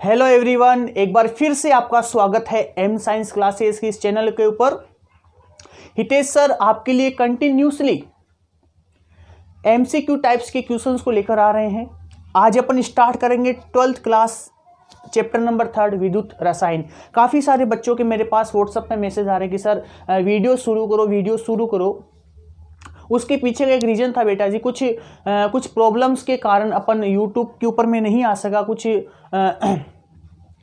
Hello everyone, एक बार फिर से आपका स्वागत है एम साइंस क्लासेस की इस चैनल के ऊपर। हितेश सर आपके लिए कंटिन्यूसली एमसीक्यू टाइप्स के क्वेश्चंस को लेकर आ रहे हैं। आज अपन स्टार्ट करेंगे 12th क्लास चैप्टर नंबर 3 विद्युत रसायन। काफ़ी सारे बच्चों के मेरे पास व्हाट्सएप पे मैसेज आ रहे हैं कि सर वीडियो शुरू करो। उसके पीछे का एक रीज़न था बेटा जी, कुछ प्रॉब्लम्स के कारण अपन यूट्यूब के ऊपर में नहीं आ सका, कुछ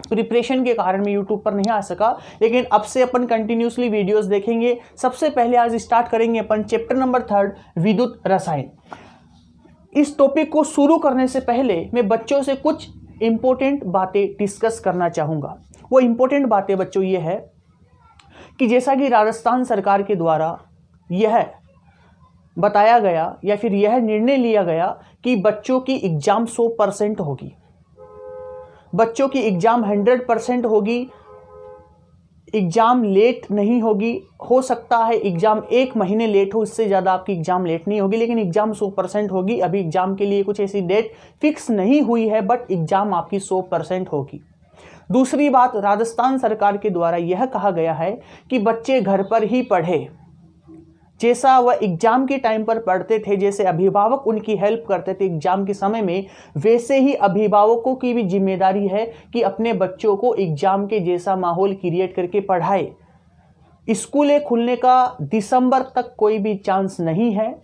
प्रिपरेशन के कारण मैं यूट्यूब पर नहीं आ सका, लेकिन अब से अपन कंटिन्यूसली वीडियोस देखेंगे। सबसे पहले आज स्टार्ट करेंगे अपन चैप्टर नंबर 3 विद्युत रसायन। इस टॉपिक को शुरू करने से पहले मैं बच्चों से कुछ इंपॉर्टेंट बातें डिस्कस करना चाहूँगा। वो इंपॉर्टेंट बातें बच्चों ये है कि जैसा कि राजस्थान सरकार के द्वारा यह बताया गया या फिर यह निर्णय लिया गया कि बच्चों की एग्ज़ाम 100% होगी, बच्चों की एग्ज़ाम 100% होगी, एग्ज़ाम लेट नहीं होगी। हो सकता है एग्ज़ाम 1 महीने लेट हो, इससे ज़्यादा आपकी एग्ज़ाम लेट नहीं होगी, लेकिन एग्ज़ाम 100% होगी। अभी एग्ज़ाम के लिए कुछ ऐसी डेट फिक्स नहीं हुई है, बट एग्ज़ाम आपकी 100% होगी। दूसरी बात, राजस्थान सरकार के द्वारा यह कहा गया है कि बच्चे घर पर ही पढ़े, जैसा वह एग्ज़ाम के टाइम पर पढ़ते थे, जैसे अभिभावक उनकी हेल्प करते थे एग्ज़ाम के समय में, वैसे ही अभिभावकों की भी जिम्मेदारी है कि अपने बच्चों को एग्ज़ाम के जैसा माहौल क्रिएट करके पढ़ाए। स्कूलें खुलने का दिसंबर तक कोई भी चांस नहीं है,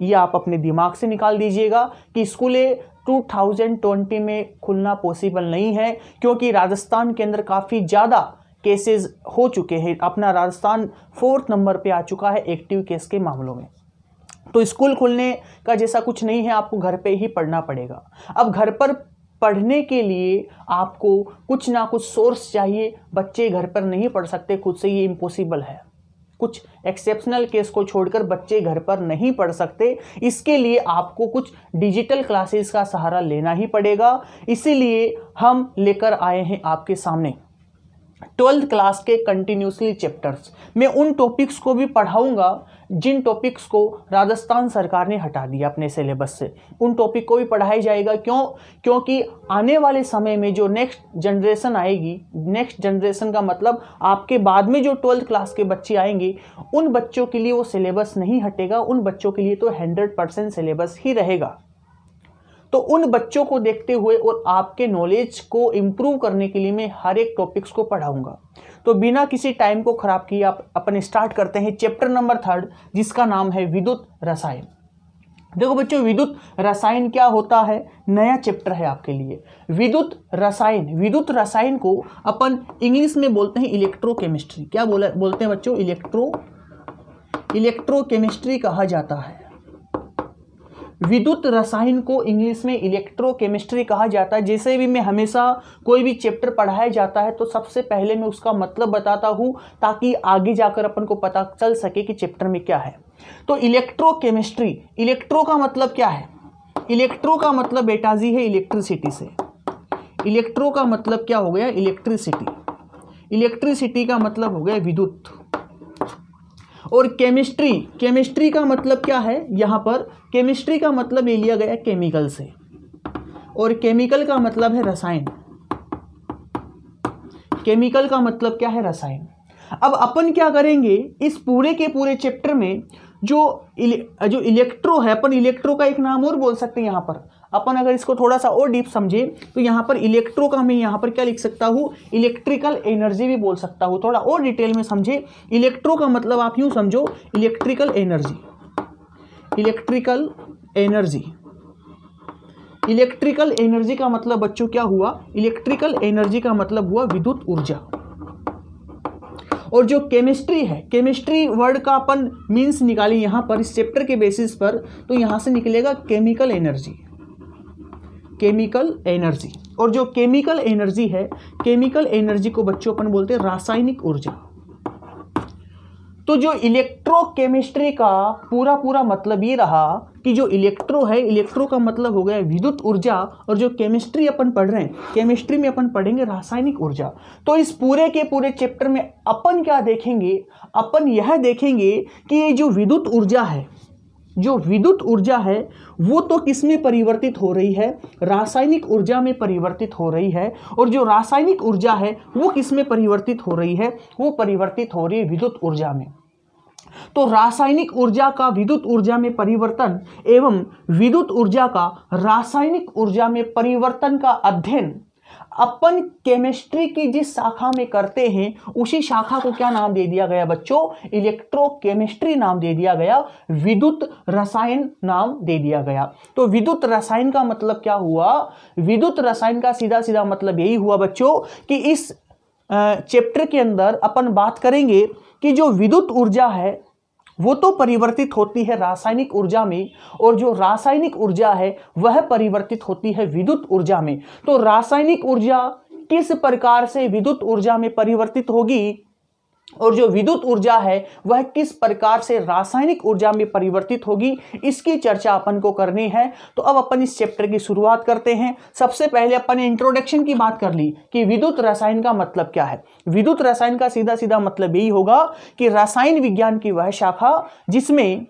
ये आप अपने दिमाग से निकाल दीजिएगा कि स्कूलें 2020 में खुलना पॉसिबल नहीं है, क्योंकि राजस्थान के अंदर काफ़ी ज़्यादा केसेस हो चुके हैं। अपना राजस्थान 4th नंबर पे आ चुका है एक्टिव केस के मामलों में। तो स्कूल खुलने का जैसा कुछ नहीं है, आपको घर पे ही पढ़ना पड़ेगा। अब घर पर पढ़ने के लिए आपको कुछ ना कुछ सोर्स चाहिए। बच्चे घर पर नहीं पढ़ सकते खुद से, ये इम्पॉसिबल है। कुछ एक्सेप्शनल केस को छोड़कर बच्चे घर पर नहीं पढ़ सकते। इसके लिए आपको कुछ डिजिटल क्लासेस का सहारा लेना ही पड़ेगा। इसीलिए हम लेकर आए हैं आपके सामने 12th क्लास के कंटिन्यूसली चैप्टर्स। मैं उन टॉपिक्स को भी पढ़ाऊंगा जिन टॉपिक्स को राजस्थान सरकार ने हटा दिया अपने सिलेबस से। उन टॉपिक को भी पढ़ाया जाएगा। क्योंकि आने वाले समय में जो नेक्स्ट जनरेशन आएगी, नेक्स्ट जनरेशन का मतलब आपके बाद में जो 12th क्लास के बच्चे आएंगे, उन बच्चों के लिए वो सिलेबस नहीं हटेगा। उन बच्चों के लिए तो 100% सिलेबस ही रहेगा। तो उन बच्चों को देखते हुए और आपके नॉलेज को इम्प्रूव करने के लिए मैं हर एक टॉपिक्स को पढ़ाऊंगा। तो बिना किसी टाइम को खराब किए आप अपन स्टार्ट करते हैं चैप्टर नंबर 3, जिसका नाम है विद्युत रसायन। देखो बच्चों, विद्युत रसायन क्या होता है, नया चैप्टर है आपके लिए। विद्युत रसायन को अपन इंग्लिश में बोलते हैं इलेक्ट्रोकेमिस्ट्री। क्या बोलते हैं बच्चों? इलेक्ट्रोकेमिस्ट्री कहा जाता है। विद्युत रसायन को इंग्लिश में इलेक्ट्रोकेमिस्ट्री कहा जाता है। जैसे भी मैं हमेशा कोई भी चैप्टर पढ़ाया जाता है तो सबसे पहले मैं उसका मतलब बताता हूँ, ताकि आगे जाकर अपन को पता चल सके कि चैप्टर में क्या है। तो इलेक्ट्रोकेमिस्ट्री, इलेक्ट्रो का मतलब क्या है? इलेक्ट्रो का मतलब बेटा जी है इलेक्ट्रिसिटी से। इलेक्ट्रो का मतलब क्या हो गया? इलेक्ट्रिसिटी। इलेक्ट्रिसिटी का मतलब हो गया विद्युत। और केमिस्ट्री का मतलब क्या है? यहाँ पर केमिस्ट्री का मतलब ये लिया गया केमिकल से, और केमिकल का मतलब है रसायन। केमिकल का मतलब क्या है? रसायन। अब अपन क्या करेंगे, इस पूरे के पूरे चैप्टर में जो इलेक्ट्रो है, अपन इलेक्ट्रो का एक नाम और बोल सकते हैं। यहाँ पर अपन अगर इसको थोड़ा सा और डीप समझे तो यहाँ पर इलेक्ट्रो का मैं यहाँ पर क्या लिख सकता हूँ? इलेक्ट्रिकल एनर्जी भी बोल सकता हूँ। थोड़ा और डिटेल में समझे, इलेक्ट्रो का मतलब आप यूँ समझो electrical energy. Electrical energy, electrical energy का मतलब बच्चों क्या हुआ? इलेक्ट्रिकल एनर्जी का मतलब हुआ विद्युत ऊर्जा। और जो केमिस्ट्री है, केमिस्ट्री वर्ड का अपन मीन्स निकालें यहाँ पर इस चैप्टर के बेसिस पर, तो यहाँ से निकलेगा केमिकल एनर्जी। केमिकल एनर्जी, और जो केमिकल एनर्जी है, केमिकल एनर्जी को बच्चों अपन बोलते हैं रासायनिक ऊर्जा। तो जो इलेक्ट्रोकेमिस्ट्री का पूरा मतलब ये रहा कि जो इलेक्ट्रो है, इलेक्ट्रो का मतलब हो गया विद्युत ऊर्जा, और जो केमिस्ट्री अपन पढ़ रहे हैं, केमिस्ट्री में अपन पढ़ेंगे रासायनिक ऊर्जा। तो इस पूरे के पूरे चैप्टर में अपन क्या देखेंगे? अपन यह देखेंगे कि ये जो विद्युत ऊर्जा है, जो विद्युत ऊर्जा है वो तो किस में परिवर्तित हो रही है, रासायनिक ऊर्जा में परिवर्तित हो रही है। और जो रासायनिक ऊर्जा है वो किस में परिवर्तित हो रही है, वो परिवर्तित हो रही है विद्युत ऊर्जा में। तो रासायनिक ऊर्जा का विद्युत ऊर्जा में परिवर्तन एवं विद्युत ऊर्जा का रासायनिक ऊर्जा में परिवर्तन का अध्ययन अपन केमिस्ट्री की जिस शाखा में करते हैं उसी शाखा को क्या नाम दे दिया गया बच्चों, इलेक्ट्रोकेमिस्ट्री नाम दे दिया गया, विद्युत रसायन नाम दे दिया गया। तो विद्युत रसायन का मतलब क्या हुआ, विद्युत रसायन का सीधा सीधा मतलब यही हुआ बच्चों कि इस चैप्टर के अंदर अपन बात करेंगे कि जो विद्युत ऊर्जा है वो तो परिवर्तित होती है रासायनिक ऊर्जा में, और जो रासायनिक ऊर्जा है वह परिवर्तित होती है विद्युत ऊर्जा में। तो रासायनिक ऊर्जा किस प्रकार से विद्युत ऊर्जा में परिवर्तित होगी और जो विद्युत ऊर्जा है वह किस प्रकार से रासायनिक ऊर्जा में परिवर्तित होगी, इसकी चर्चा अपन को करनी है। तो अब अपन इस चैप्टर की शुरुआत करते हैं। सबसे पहले अपन ने इंट्रोडक्शन की बात कर ली कि विद्युत रसायन का मतलब क्या है। विद्युत रसायन का सीधा सीधा मतलब यही होगा कि रसायन विज्ञान की वह शाखा जिसमें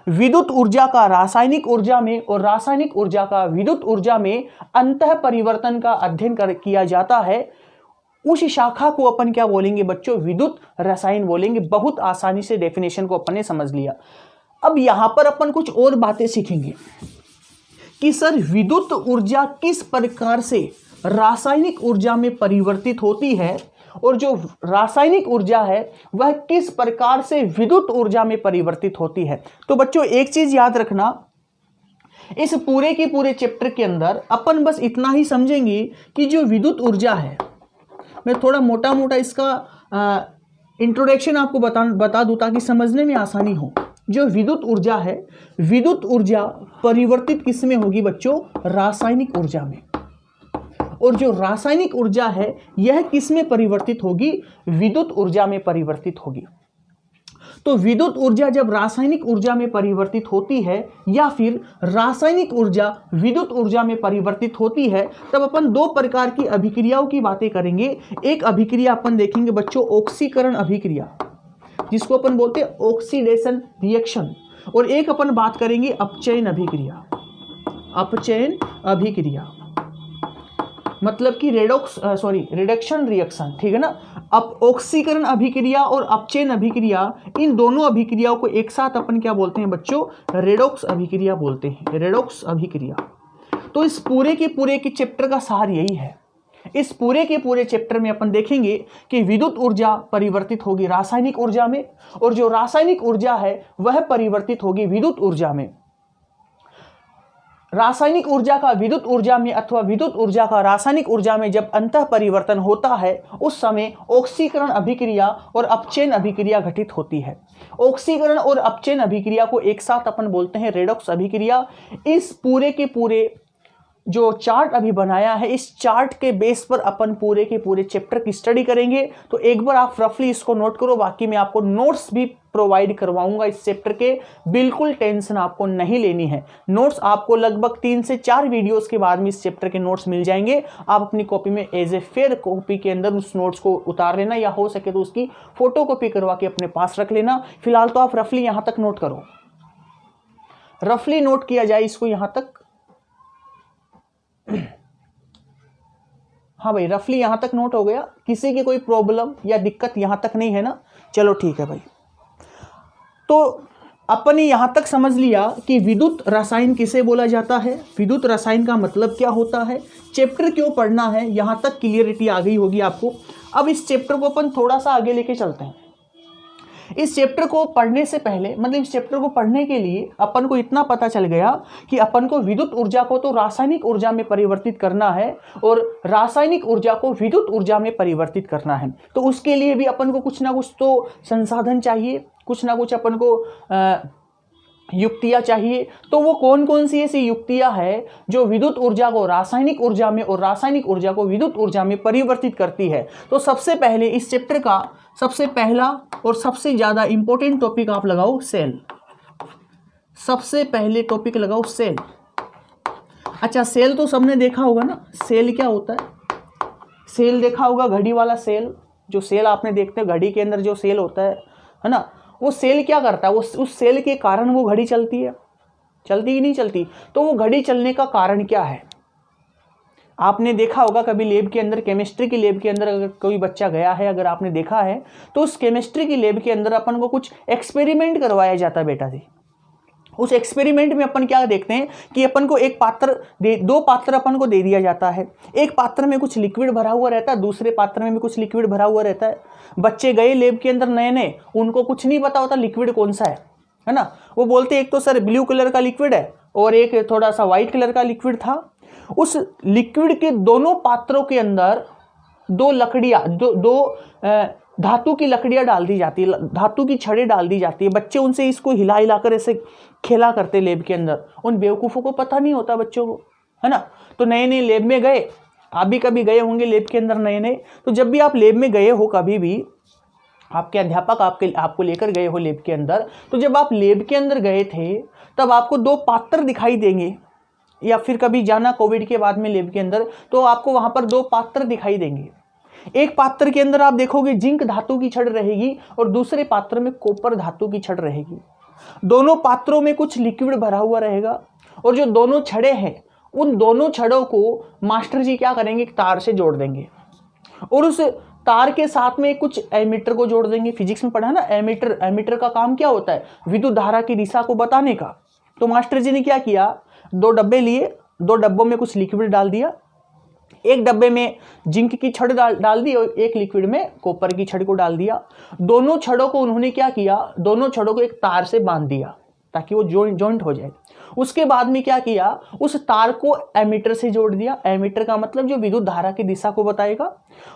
विद्युत ऊर्जा का रासायनिक ऊर्जा में और रासायनिक ऊर्जा का विद्युत ऊर्जा में अंतः परिवर्तन का अध्ययन किया जाता है, उस शाखा को अपन क्या बोलेंगे बच्चों, विद्युत रसायन बोलेंगे। बहुत आसानी से डेफिनेशन को अपन ने समझ लिया। अब यहां पर अपन कुछ और बातें सीखेंगे कि सर विद्युत ऊर्जा किस प्रकार से रासायनिक ऊर्जा में परिवर्तित होती है और जो रासायनिक ऊर्जा है वह किस प्रकार से विद्युत ऊर्जा में परिवर्तित होती है। तो बच्चों एक चीज याद रखना, इस पूरे के पूरे चैप्टर के अंदर अपन बस इतना ही समझेंगे कि जो विद्युत ऊर्जा है, मैं थोड़ा मोटा मोटा इसका इंट्रोडक्शन आपको बता दूं ताकि समझने में आसानी हो। जो विद्युत ऊर्जा है, विद्युत ऊर्जा परिवर्तित किस में होगी बच्चों, रासायनिक ऊर्जा में। और जो रासायनिक ऊर्जा है यह किस में परिवर्तित होगी, विद्युत ऊर्जा में परिवर्तित होगी। तो विद्युत ऊर्जा जब रासायनिक ऊर्जा में परिवर्तित होती है या फिर रासायनिक ऊर्जा विद्युत ऊर्जा में परिवर्तित होती है, तब अपन दो प्रकार की अभिक्रियाओं की बातें करेंगे। एक अभिक्रिया अपन देखेंगे बच्चों ऑक्सीकरण अभिक्रिया, जिसको अपन बोलते हैं ऑक्सीडेशन रिएक्शन, और एक अपन बात करेंगे अपचयन अभिक्रिया। अपचयन अभिक्रिया मतलब कि रिडक्शन रिएक्शन, ठीक है ना। अब ऑक्सीकरण अभिक्रिया और अपचयन अभिक्रिया, इन दोनों अभिक्रियाओं को एक साथ अपन क्या बोलते हैं बच्चों, रेडॉक्स अभिक्रिया बोलते हैं, रेडॉक्स अभिक्रिया। तो इस पूरे के चैप्टर का सार यही है। इस पूरे के पूरे चैप्टर में अपन देखेंगे कि विद्युत ऊर्जा परिवर्तित होगी रासायनिक ऊर्जा में, और जो रासायनिक ऊर्जा है वह परिवर्तित होगी विद्युत ऊर्जा में। रासायनिक ऊर्जा का विद्युत ऊर्जा में अथवा विद्युत ऊर्जा का रासायनिक ऊर्जा में जब अंतः परिवर्तन होता है उस समय ऑक्सीकरण अभिक्रिया और अपचयन अभिक्रिया घटित होती है। ऑक्सीकरण और अपचयन अभिक्रिया को एक साथ अपन बोलते हैं रेडॉक्स अभिक्रिया। इस पूरे के पूरे जो चार्ट अभी बनाया है, इस चार्ट के बेस पर अपन पूरे के पूरे चैप्टर की स्टडी करेंगे। तो एक बार आप रफली इसको नोट करो, बाकी मैं आपको नोट्स भी प्रोवाइड करवाऊंगा इस चैप्टर के, बिल्कुल टेंशन आपको नहीं लेनी है। नोट्स आपको लगभग 3 से 4 वीडियोस के बाद में इस चैप्टर के नोट्स मिल जाएंगे। आप अपनी कॉपी में एज ए फेयर कॉपी के अंदर उस नोट्स को उतार लेना, या हो सके तो उसकी फोटो कॉपी करवा के अपने पास रख लेना। फिलहाल तो आप रफली यहां तक नोट करो, रफली नोट किया जाए इसको यहां तक। हाँ भाई, रफली यहां तक नोट हो गया, किसी की कोई प्रॉब्लम या दिक्कत यहां तक नहीं है ना। चलो ठीक है भाई। तो अपन ने यहां तक समझ लिया कि विद्युत रसायन किसे बोला जाता है, विद्युत रसायन का मतलब क्या होता है, चैप्टर क्यों पढ़ना है, यहां तक क्लियरिटी आ गई होगी आपको। अब इस चैप्टर को अपन थोड़ा सा आगे लेके चलते हैं। इस चैप्टर को पढ़ने से पहले, मतलब इस चैप्टर को पढ़ने के लिए अपन को इतना पता चल गया कि अपन को विद्युत ऊर्जा को तो रासायनिक ऊर्जा में परिवर्तित करना है और रासायनिक ऊर्जा को विद्युत ऊर्जा में परिवर्तित करना है। तो उसके लिए भी अपन को कुछ ना कुछ तो संसाधन चाहिए, कुछ ना कुछ अपन को युक्तियाँ चाहिए। तो वो कौन कौन सी ऐसी युक्तियाँ है जो विद्युत ऊर्जा को रासायनिक ऊर्जा में और रासायनिक ऊर्जा को विद्युत ऊर्जा में परिवर्तित करती है। तो सबसे पहले इस चैप्टर का सबसे पहला और सबसे ज़्यादा इंपॉर्टेंट टॉपिक आप लगाओ सेल। सबसे पहले टॉपिक लगाओ सेल। अच्छा, सेल तो सबने देखा होगा ना, सेल क्या होता है, सेल देखा होगा, घड़ी वाला सेल, जो सेल आपने देखते हैं घड़ी के अंदर जो सेल होता है ना, वो सेल क्या करता है, वो उस सेल के कारण वो घड़ी चलती है, चलती ही नहीं चलती। तो वो घड़ी चलने का कारण क्या है? आपने देखा होगा कभी लैब के अंदर, केमिस्ट्री की लैब के अंदर अगर कोई बच्चा गया है, अगर आपने देखा है तो उस केमिस्ट्री की लैब के अंदर अपन को कुछ एक्सपेरिमेंट करवाया जाता है बेटा जी। उस एक्सपेरिमेंट में अपन क्या देखते हैं कि अपन को एक पात्र दो पात्र अपन को दे दिया जाता है। एक पात्र में कुछ लिक्विड भरा हुआ रहता है, दूसरे पात्र में भी कुछ लिक्विड भरा हुआ रहता है। बच्चे गए लैब के अंदर नए नए, उनको कुछ नहीं पता होता लिक्विड कौन सा है ना। वो बोलते एक तो सर ब्लू कलर का लिक्विड है और एक थोड़ा सा व्हाइट कलर का लिक्विड था। उस लिक्विड के दोनों पात्रों के अंदर दो लकड़ियाँ, दो धातु की लकड़ियाँ डाल दी जाती है, धातु की छड़ें डाल दी जाती है। बच्चे उनसे इसको हिला हिलाकर ऐसे खेला करते लैब के अंदर। उन बेवकूफ़ों को पता नहीं होता बच्चों को, है ना। तो नए नए लैब में गए, आप भी कभी गए होंगे लैब के अंदर नए नए। तो जब भी आप लैब में गए हो, कभी भी आपके अध्यापक आपको लेकर गए हो लैब के अंदर, तो जब आप लैब के अंदर गए थे तब आपको दो पात्र दिखाई देंगे, या फिर कभी जाना कोविड के बाद में लैब के अंदर तो आपको वहाँ पर दो पात्र दिखाई देंगे। एक पात्र के अंदर आप देखोगे जिंक धातु की छड़ रहेगी और दूसरे पात्र में कॉपर धातु की छड़ रहेगी। दोनों पात्रों में कुछ लिक्विड भरा हुआ रहेगा और जो दोनों छड़ें हैं उन दोनों छड़ों को मास्टर जी क्या करेंगे, तार से जोड़ देंगे और उस तार के साथ में कुछ एमीटर को जोड़ देंगे। फिजिक्स में पढ़ा ना, एमीटर का काम क्या होता है, विद्युत धारा की दिशा को बताने का। तो मास्टर जी ने क्या किया, दो डब्बे लिए, दो डब्बों में कुछ लिक्विड डाल दिया। एक डब्बे में जिंक की छड़ डाल दी और एक लिक्विड में कॉपर की छड़ को डाल दिया। दोनों छड़ों को उन्होंने क्या किया, दोनों छड़ों को एक तार से बांध दिया ताकि वो जॉइंट हो जाए। उसके बाद में क्या किया, उस तार को एमीटर से जोड़ दिया। एमीटर का मतलब जो विद्युत धारा की दिशा को बताएगा।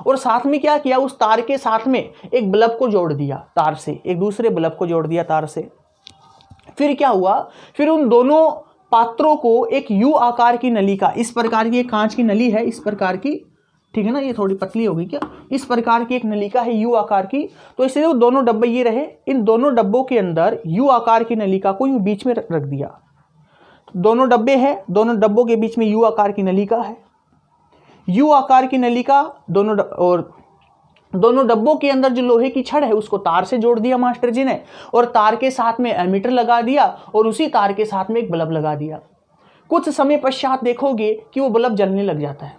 और साथ में क्या किया, उस तार के साथ में एक बल्ब को जोड़ दिया तार से, एक दूसरे बल्ब को जोड़ दिया तार से। फिर क्या हुआ, फिर उन दोनों पात्रों को एक यू आकार की नली का, इस प्रकार की एक कांच की नली है, इस प्रकार की, ठीक है ना, ये थोड़ी पतली होगी क्या, इस प्रकार की एक नलिका है यू आकार की। तो इसलिए वो दोनों डब्बे ये रहे, इन दोनों डब्बों के अंदर यू आकार की नलिका को यूं बीच में रख दिया। दोनों डब्बे हैं, दोनों डब्बों के बीच में यू आकार की नलिका है। यू आकार की नलिका और दोनों डब्बों के अंदर जो लोहे की छड़ है उसको तार से जोड़ दिया मास्टर जी ने, और तार के साथ में एमीटर लगा दिया और उसी तार के साथ में एक बल्ब लगा दिया। कुछ समय पश्चात देखोगे कि वो बल्ब जलने लग जाता है,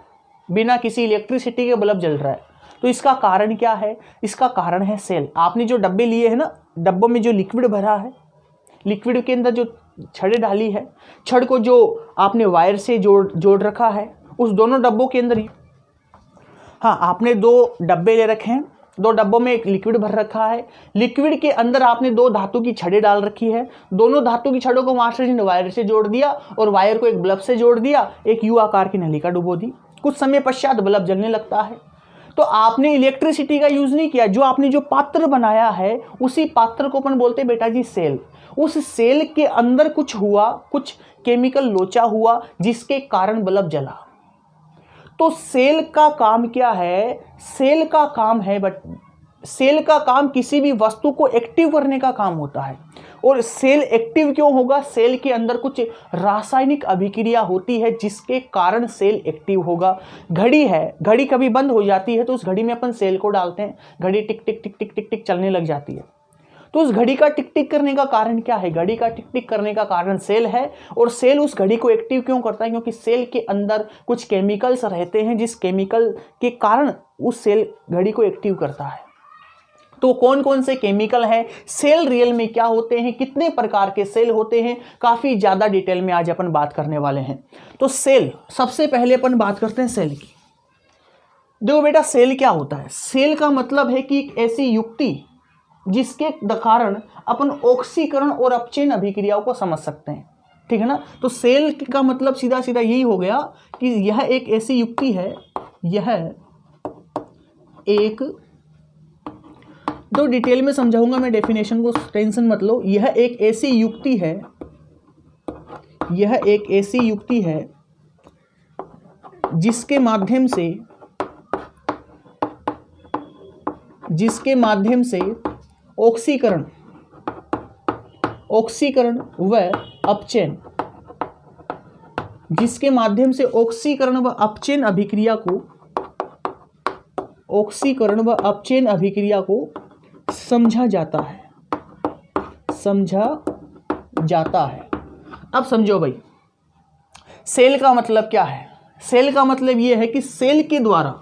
बिना किसी इलेक्ट्रिसिटी के बल्ब जल रहा है। तो इसका कारण क्या है, इसका कारण है सेल। आपने जो डब्बे लिए हैं ना, डब्बों में जो लिक्विड भरा है, लिक्विड के अंदर जो छड़ें डाली है, छड़ को जो आपने वायर से जोड़ रखा है, उस दोनों डब्बों के अंदर, हाँ, आपने दो डब्बे ले रखे हैं, दो डब्बों में एक लिक्विड भर रखा है। लिक्विड के अंदर आपने दो धातु की छड़ें डाल रखी है। दोनों धातु की छड़ों को मास्टर जी ने वायर से जोड़ दिया और वायर को एक बल्ब से जोड़ दिया, एक यू आकार की नलिका डुबो दी। कुछ समय पश्चात बल्ब जलने लगता है। तो आपने इलेक्ट्रिसिटी का यूज नहीं किया, जो आपने जो पात्र बनाया है उसी पात्र को अपन बोलते हैं बेटा जी सेल। उस सेल के अंदर कुछ हुआ, कुछ केमिकल लोचा हुआ जिसके कारण बल्ब जला। तो सेल का काम क्या है, सेल का काम है, बट सेल का काम किसी भी वस्तु को एक्टिव करने का काम होता है। और सेल एक्टिव क्यों होगा, सेल के अंदर कुछ रासायनिक अभिक्रिया होती है जिसके कारण सेल एक्टिव होगा। घड़ी है, घड़ी कभी बंद हो जाती है तो उस घड़ी में अपन सेल को डालते हैं, घड़ी टिक टिक टिक टिक टिक टिक चलने लग जाती है। तो उस घड़ी का टिक टिक करने का कारण क्या है, घड़ी का टिक टिक करने का कारण सेल है। और सेल उस घड़ी को एक्टिव क्यों करता है, क्योंकि सेल के अंदर कुछ केमिकल्स रहते हैं जिस केमिकल के कारण उस सेल घड़ी को एक्टिव करता है। तो कौन कौन से केमिकल हैं, सेल रियल में क्या होते हैं, कितने प्रकार के सेल होते हैं, काफ़ी ज़्यादा डिटेल में आज अपन बात करने वाले हैं। तो सेल, सबसे पहले अपन बात करते हैं सेल की। देखो बेटा, सेल क्या होता है, सेल का मतलब है कि एक ऐसी युक्ति जिसके कारण अपन ऑक्सीकरण और अपचयन अभिक्रियाओं को समझ सकते हैं, ठीक है ना। तो सेल का मतलब सीधा सीधा यही हो गया कि यह एक ऐसी युक्ति है, यह एक, तो डिटेल में समझाऊंगा मैं डेफिनेशन को, टेंशन मत लो। यह एक ऐसी युक्ति है, यह एक ऐसी युक्ति है जिसके माध्यम से ऑक्सीकरण व अपचयन, जिसके माध्यम से ऑक्सीकरण व अपचयन अभिक्रिया को समझा जाता है। समझा जाता है। अब समझो भाई, सेल का मतलब क्या है। सेल का मतलब यह है कि सेल के द्वारा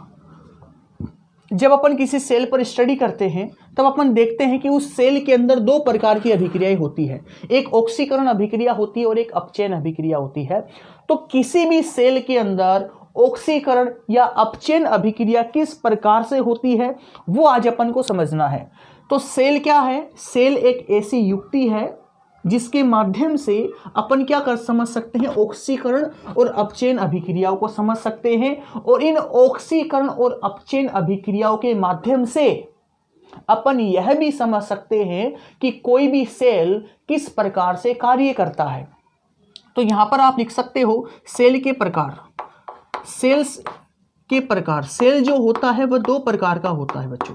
जब अपन किसी सेल पर स्टडी करते हैं तब अपन देखते हैं कि उस सेल के अंदर दो प्रकार की अभिक्रियाएं होती है, एक ऑक्सीकरण अभिक्रिया होती है और एक अपचयन अभिक्रिया होती है। तो किसी भी सेल के अंदर ऑक्सीकरण या अपचयन अभिक्रिया किस प्रकार से होती है वो आज अपन को समझना है। तो सेल क्या है? सेल एक ऐसी युक्ति है जिसके माध्यम से अपन क्या कर समझ सकते हैं, ऑक्सीकरण और अपचयन अभिक्रियाओं को समझ सकते हैं। और इन ऑक्सीकरण और अपचयन अभिक्रियाओं के माध्यम से अपन यह भी समझ सकते हैं कि कोई भी सेल किस प्रकार से कार्य करता है। तो यहां पर आप लिख सकते हो सेल के प्रकार। सेल्स के प्रकार, सेल जो होता है वह दो प्रकार का होता है बच्चों।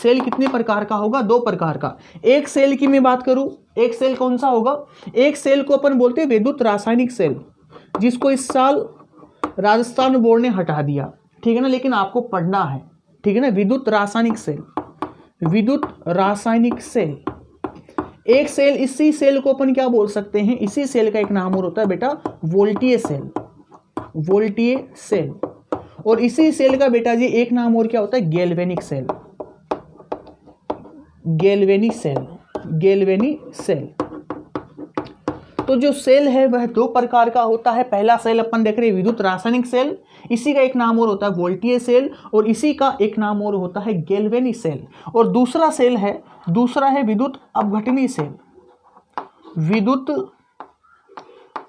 सेल कितने प्रकार का होगा? दो प्रकार का। एक सेल की मैं बात करूं, एक सेल कौन सा होगा? एक सेल को अपन बोलते हैं विद्युत रासायनिक सेल, जिसको इस साल राजस्थान बोर्ड ने हटा दिया, ठीक है ना, लेकिन आपको पढ़ना है, ठीक है ना। विद्युत रासायनिक सेल, विद्युत रासायनिक सेल। एक सेल, इसी सेल को अपन क्या बोल सकते हैं, इसी सेल का एक नाम और होता है बेटा वोल्टीय सेल, वोल्टीय सेल। और इसी सेल का बेटा जी एक नाम और क्या होता है, galvanic cell, galvanic cell, galvanic cell. तो जो सेल है वह दो प्रकार का होता है। पहला सेल अपन देख रहे हैं विद्युत रासायनिक सेल, इसी का एक नाम और होता है वोल्टीय सेल, और इसी का एक नाम और होता है गैल्वेनिक सेल। और दूसरा सेल है, दूसरा है विद्युत अपघटनी सेल, विद्युत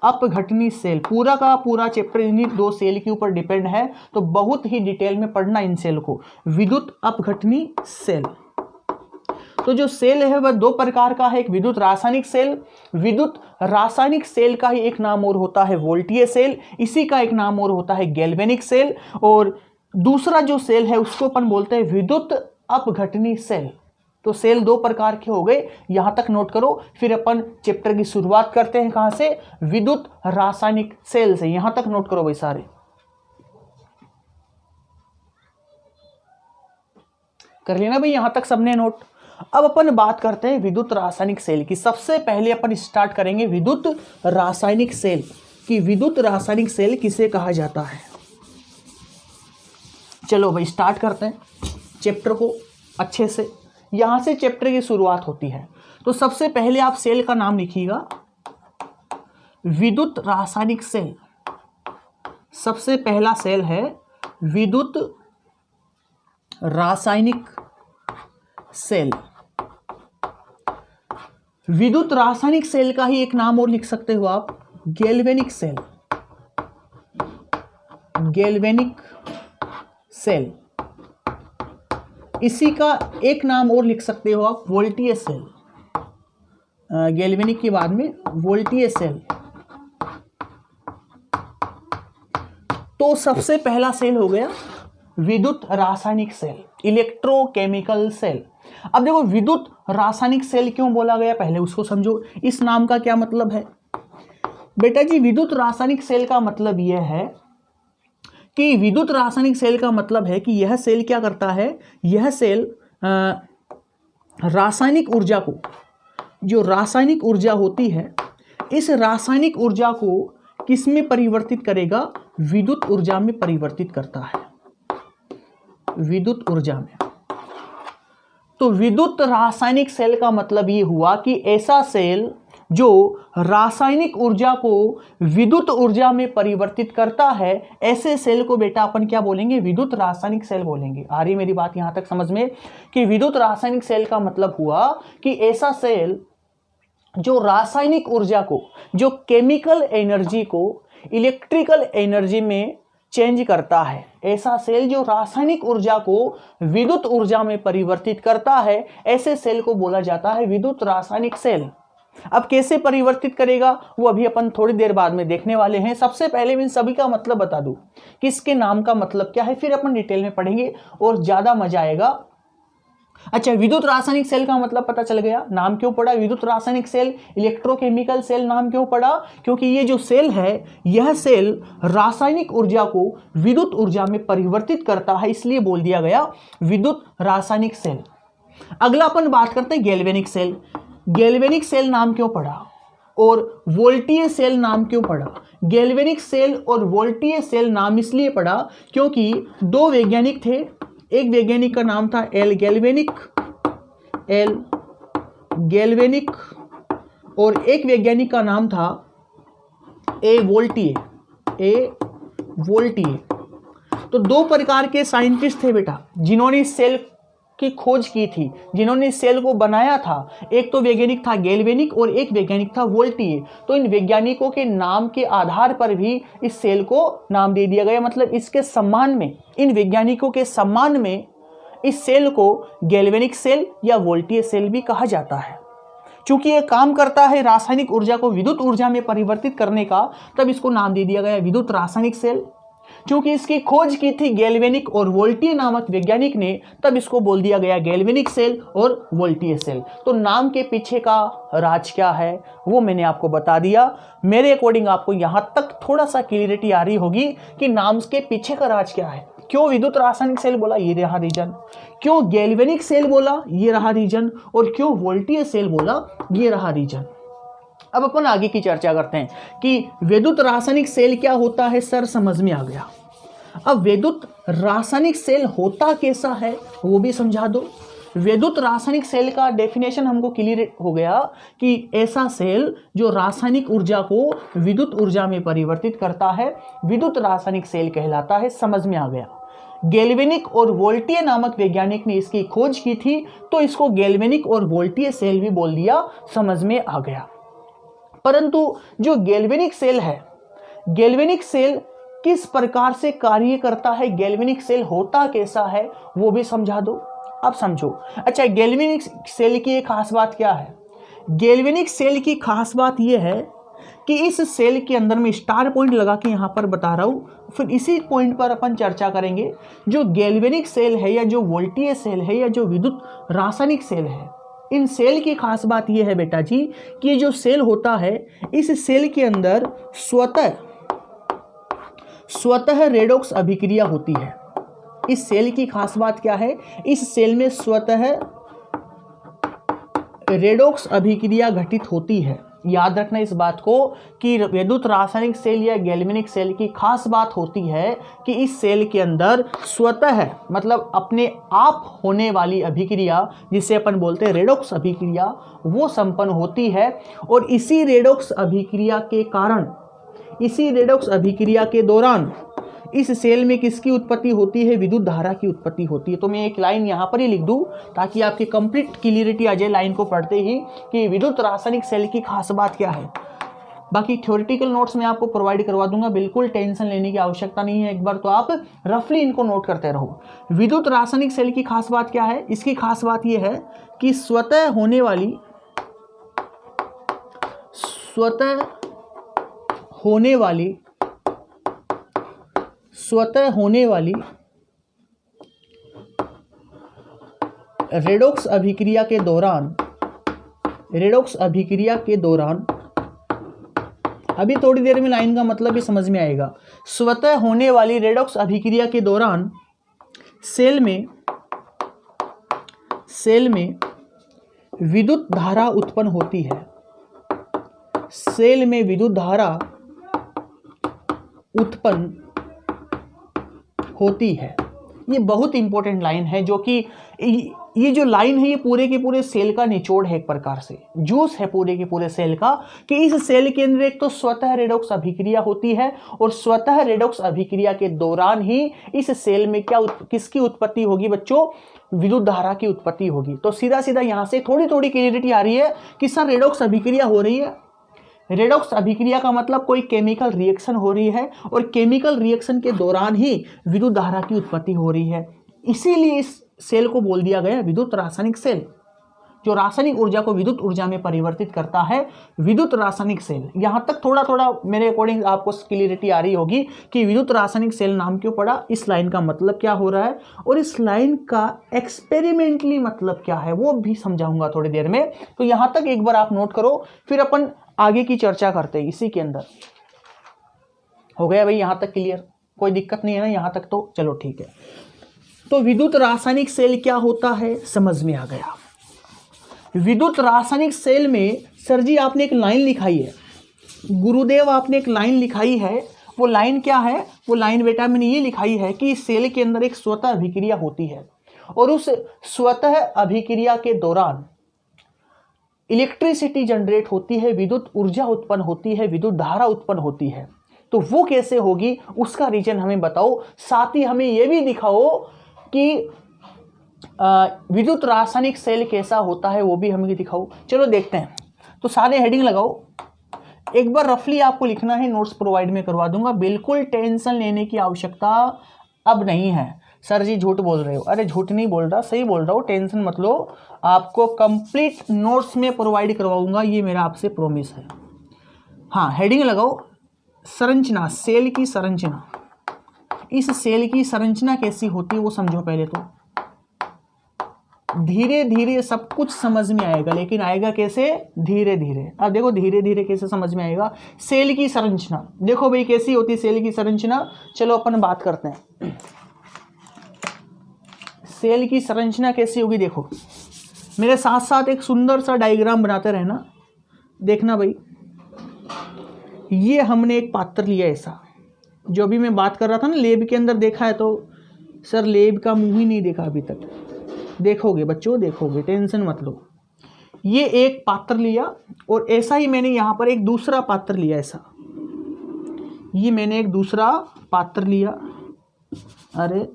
अपघटनी सेल। पूरा का पूरा चैप्टर इन्हीं दो सेल के ऊपर डिपेंड है, तो बहुत ही डिटेल में पढ़ना इन सेल को। विद्युत अपघटनी सेल। तो जो सेल है वह दो प्रकार का है, एक विद्युत रासायनिक सेल, विद्युत रासायनिक सेल का ही एक नाम और होता है वोल्टीय सेल, इसी का एक नाम और होता है गैल्वेनिक सेल। और दूसरा जो सेल है उसको अपन बोलते हैं विद्युत अपघटनी सेल। तो सेल दो प्रकार के हो गए, यहां तक नोट करो। फिर अपन चैप्टर की शुरुआत करते हैं कहां से, विद्युत रासायनिक सेल से। यहां तक नोट करो भाई सारे, कर लेना भाई यहां तक सबने नोट। अब अपन बात करते हैं विद्युत रासायनिक सेल की। सबसे पहले अपन स्टार्ट करेंगे विद्युत रासायनिक सेल की। विद्युत रासायनिक सेल किसे कहा जाता है? चलो भाई स्टार्ट करते हैं चैप्टर को अच्छे से। यहां से चैप्टर की शुरुआत होती है। तो सबसे पहले आप सेल का नाम लिखिएगा, विद्युत रासायनिक सेल। सबसे पहला सेल है विद्युत रासायनिक सेल। विद्युत रासायनिक सेल का ही एक नाम और लिख सकते हो आप, गैल्वेनिक सेल, गैल्वेनिक सेल। इसी का एक नाम और लिख सकते हो आप, वोल्टीय सेल। गैल्वेनिक के बाद में वोल्टीय सेल। तो सबसे पहला सेल हो गया विद्युत रासायनिक सेल, इलेक्ट्रोकेमिकल सेल। अब देखो विद्युत रासायनिक सेल क्यों बोला गया, पहले उसको समझो। इस नाम का क्या मतलब है बेटा जी? विद्युत रासायनिक सेल का मतलब यह है कि विद्युत रासायनिक सेल का मतलब है कि यह सेल क्या करता है, यह सेल रासायनिक ऊर्जा को, जो रासायनिक ऊर्जा होती है, इस रासायनिक ऊर्जा को किस में परिवर्तित करेगा? विद्युत ऊर्जा में परिवर्तित करता है, विद्युत ऊर्जा में। तो विद्युत रासायनिक सेल का मतलब ये हुआ कि ऐसा सेल जो रासायनिक ऊर्जा को विद्युत ऊर्जा में परिवर्तित करता है, ऐसे सेल को बेटा अपन क्या बोलेंगे? विद्युत रासायनिक सेल बोलेंगे। आ रही मेरी बात यहां तक समझ में कि विद्युत रासायनिक सेल का मतलब हुआ कि ऐसा सेल जो रासायनिक ऊर्जा को, जो केमिकल एनर्जी को इलेक्ट्रिकल एनर्जी में चेंज करता है, ऐसा सेल जो रासायनिक ऊर्जा को विद्युत ऊर्जा में परिवर्तित करता है, ऐसे सेल को बोला जाता है विद्युत रासायनिक सेल। अब कैसे परिवर्तित करेगा वो अभी अपन थोड़ी देर बाद में देखने वाले हैं। सबसे पहले मैं सभी का मतलब बता दूं कि इसके नाम का मतलब क्या है, फिर अपन डिटेल में पढ़ेंगे और ज्यादा मजा आएगा। अच्छा, विद्युत रासायनिक सेल का मतलब पता चल गया। नाम क्यों पड़ा विद्युत रासायनिक सेल, इलेक्ट्रोकेमिकल सेल नाम क्यों पड़ा? क्योंकि ये जो सेल है, यह सेल रासायनिक ऊर्जा को विद्युत ऊर्जा में परिवर्तित करता है, इसलिए बोल दिया गया विद्युत रासायनिक सेल। अगला अपन बात करते हैं गैल्वेनिक सेल। गैल्वेनिक सेल नाम क्यों पड़ा और वोल्टीय सेल नाम क्यों पड़ा? गैल्वेनिक सेल और वोल्टीय सेल नाम इसलिए पड़ा क्योंकि दो वैज्ञानिक थे, एक वैज्ञानिक का नाम था एल गैल्वेनिक और एक वैज्ञानिक का नाम था ए वोल्टीय। तो दो प्रकार के साइंटिस्ट थे बेटा जिन्होंने सेल की खोज की थी, जिन्होंने सेल को बनाया था। एक तो वैज्ञानिक था गैल्वेनिक और एक वैज्ञानिक था वोल्टीय। तो इन वैज्ञानिकों के नाम के आधार पर भी इस सेल को नाम दे दिया गया, मतलब इसके सम्मान में, इन वैज्ञानिकों के सम्मान में इस सेल को गैल्वेनिक सेल या वोल्टीय सेल भी कहा जाता है। चूंकि यह काम करता है रासायनिक ऊर्जा को विद्युत ऊर्जा में परिवर्तित करने का, तब इसको नाम दे दिया गया विद्युत रासायनिक सेल। क्योंकि इसकी खोज की थी गैल्वेनिक और वोल्टीय नामक वैज्ञानिक ने, तब इसको बोल दिया गया गैल्वेनिक सेल और वोल्टीय सेल। तो नाम के पीछे का राज क्या है वो मैंने आपको बता दिया। मेरे अकॉर्डिंग आपको यहां तक थोड़ा सा क्लियरिटी आ रही होगी कि नाम के पीछे का राज क्या है। क्यों विद्युत रासायनिक सेल बोला, ये रहा रीजन। क्यों गैल्वेनिक सेल बोला, ये रहा रीजन। और क्यों वोल्टीय सेल बोला, ये रहा रीजन। अब अपन आगे की चर्चा करते हैं कि विद्युत रासायनिक सेल क्या होता है। सर समझ में आ गया। अब विद्युत रासायनिक सेल होता कैसा है वो भी समझा दो। विद्युत रासायनिक सेल का डेफिनेशन हमको क्लियर हो गया कि ऐसा सेल जो रासायनिक ऊर्जा को विद्युत ऊर्जा में परिवर्तित करता है, विद्युत रासायनिक सेल कहलाता है। समझ में आ गया। गैल्वेनिक और वोल्टीय नामक वैज्ञानिक ने इसकी खोज की थी, तो इसको गैल्वेनिक और वोल्टीय सेल भी बोल दिया। समझ में आ गया। परंतु जो गैल्वेनिक सेल है, गैल्वेनिक सेल किस प्रकार से कार्य करता है, गैल्वेनिक सेल होता कैसा है वो भी समझा दो। अब समझो। अच्छा, गैल्वेनिक सेल की एक खास बात क्या है? गैल्वेनिक सेल की खास बात यह है कि इस सेल के अंदर में स्टार पॉइंट लगा के यहाँ पर बता रहा हूँ, फिर इसी पॉइंट पर अपन चर्चा करेंगे। जो गैल्वेनिक सेल है या जो वोल्टीय सेल है या जो विद्युत रासायनिक सेल है, इन सेल की खास बात यह है बेटा जी कि ये जो सेल होता है, इस सेल के अंदर स्वतः रेडॉक्स अभिक्रिया होती है। इस सेल की खास बात क्या है? इस सेल में स्वतः रेडॉक्स अभिक्रिया घटित होती है। याद रखना इस बात को कि विद्युत रासायनिक सेल या गैल्वेनिक सेल की खास बात होती है कि इस सेल के अंदर स्वतः मतलब अपने आप होने वाली अभिक्रिया, जिसे अपन बोलते हैं रेडॉक्स अभिक्रिया, वो संपन्न होती है। और इसी रेडॉक्स अभिक्रिया के कारण, इसी रेडॉक्स अभिक्रिया के दौरान इस सेल में किसकी उत्पत्ति होती है? विद्युत धारा की उत्पत्ति होती है। तो मैं एक लाइन यहाँ पर ही लिख दूँ ताकि आपकी कंप्लीट क्लियरिटी आ जाए लाइन को पढ़ते ही कि विद्युत रासायनिक सेल की खास बात क्या है। बाकी थ्योरेटिकल नोट्स मैं आपको प्रोवाइड करवा दूंगा, बिल्कुल टेंशन लेने की आवश्यकता नहीं है। एक बार तो आप रफली इनको नोट करते रहो। विद्युत रासायनिक सेल की खास बात क्या है? इसकी खास बात यह है कि स्वतः होने वाली रेडॉक्स अभिक्रिया के दौरान अभी थोड़ी देर में लाइन का मतलब भी समझ में आएगा। स्वतः होने वाली रेडॉक्स अभिक्रिया के दौरान सेल में विद्युत धारा उत्पन्न होती है। सेल में विद्युत धारा उत्पन्न होती है। ये बहुत इंपॉर्टेंट लाइन है, जो कि ये जो लाइन है ये पूरे के पूरे सेल का निचोड़ है, एक प्रकार से जूस है पूरे के पूरे सेल का, कि इस सेल के अंदर एक तो स्वतः रेडॉक्स अभिक्रिया होती है और स्वतः रेडॉक्स अभिक्रिया के दौरान ही इस सेल में किसकी उत्पत्ति होगी बच्चों? विद्युत धारा की उत्पत्ति होगी। तो सीधा सीधा यहां से थोड़ी थोड़ी क्लियरिटी आ रही है कि सर रेडॉक्स अभिक्रिया हो रही है। रेडॉक्स अभिक्रिया का मतलब कोई केमिकल रिएक्शन हो रही है और केमिकल रिएक्शन के दौरान ही विद्युत धारा की उत्पत्ति हो रही है। इसीलिए इस सेल को बोल दिया गया विद्युत रासायनिक सेल, जो रासायनिक ऊर्जा को विद्युत ऊर्जा में परिवर्तित करता है, विद्युत रासायनिक सेल। यहां तक थोड़ा थोड़ा मेरे अकॉर्डिंग आपको क्लियरिटी आ रही होगी कि विद्युत रासायनिक सेल नाम क्यों पड़ा, इस लाइन का मतलब क्या हो रहा है और इस लाइन का एक्सपेरिमेंटली मतलब क्या है वो भी समझाऊंगा थोड़ी देर में। तो यहां तक एक बार आप नोट करो, फिर अपन आगे की चर्चा करते हैं इसी के अंदर। हो गया भाई यहां तक क्लियर? कोई दिक्कत नहीं है ना यहां तक? तो चलो ठीक है। तो विद्युत रासायनिक सेल क्या होता है समझ में आ गया। विद्युत रासायनिक सेल में सर जी आपने एक लाइन लिखाई है, गुरुदेव आपने एक लाइन लिखाई है, वो लाइन क्या है? वो लाइन बेटा मैंने ये लिखाई है कि सेल के अंदर एक स्वतः अभिक्रिया होती है और उस स्वतः अभिक्रिया के दौरान इलेक्ट्रिसिटी जनरेट होती है, विद्युत ऊर्जा उत्पन्न होती है, विद्युत धारा उत्पन्न होती है। तो वो कैसे होगी उसका रीजन हमें बताओ, साथ ही हमें यह भी दिखाओ कि विद्युत रासायनिक सेल कैसा होता है वो भी हमें दिखाओ। चलो देखते हैं। तो सारे हेडिंग लगाओ, एक बार रफली आपको लिखना है, नोट्स प्रोवाइड में करवा दूंगा, बिल्कुल टेंशन लेने की आवश्यकता अब नहीं है। सर जी झूठ बोल रहे हो, अरे झूठ नहीं बोल रहा, सही बोल रहा हूँ, टेंशन मत लो, आपको कंप्लीट नोट्स में प्रोवाइड करवाऊंगा, ये मेरा आपसे प्रॉमिस है। हाँ हेडिंग लगाओ, संरचना, सेल की संरचना। इस सेल की संरचना कैसी होती है वो समझो पहले तो, धीरे धीरे सब कुछ समझ में आएगा, लेकिन आएगा कैसे? धीरे धीरे। अब देखो धीरे धीरे कैसे समझ में आएगा। सेल की संरचना देखो भाई कैसी होती है सेल की संरचना, चलो अपन बात करते हैं। सेल की संरचना कैसी होगी देखो, मेरे साथ साथ एक सुंदर सा डायग्राम बनाते रहना, देखना भाई। ये हमने एक पात्र लिया ऐसा, जो भी मैं बात कर रहा था ना लेब के अंदर देखा है, तो सर लेब का मुंह ही नहीं देखा अभी तक, देखोगे बच्चों देखोगे, टेंशन मत लो। ये एक पात्र लिया और ऐसा ही मैंने यहाँ पर एक दूसरा पात्र लिया ऐसा, ये मैंने एक दूसरा पात्र लिया, अरे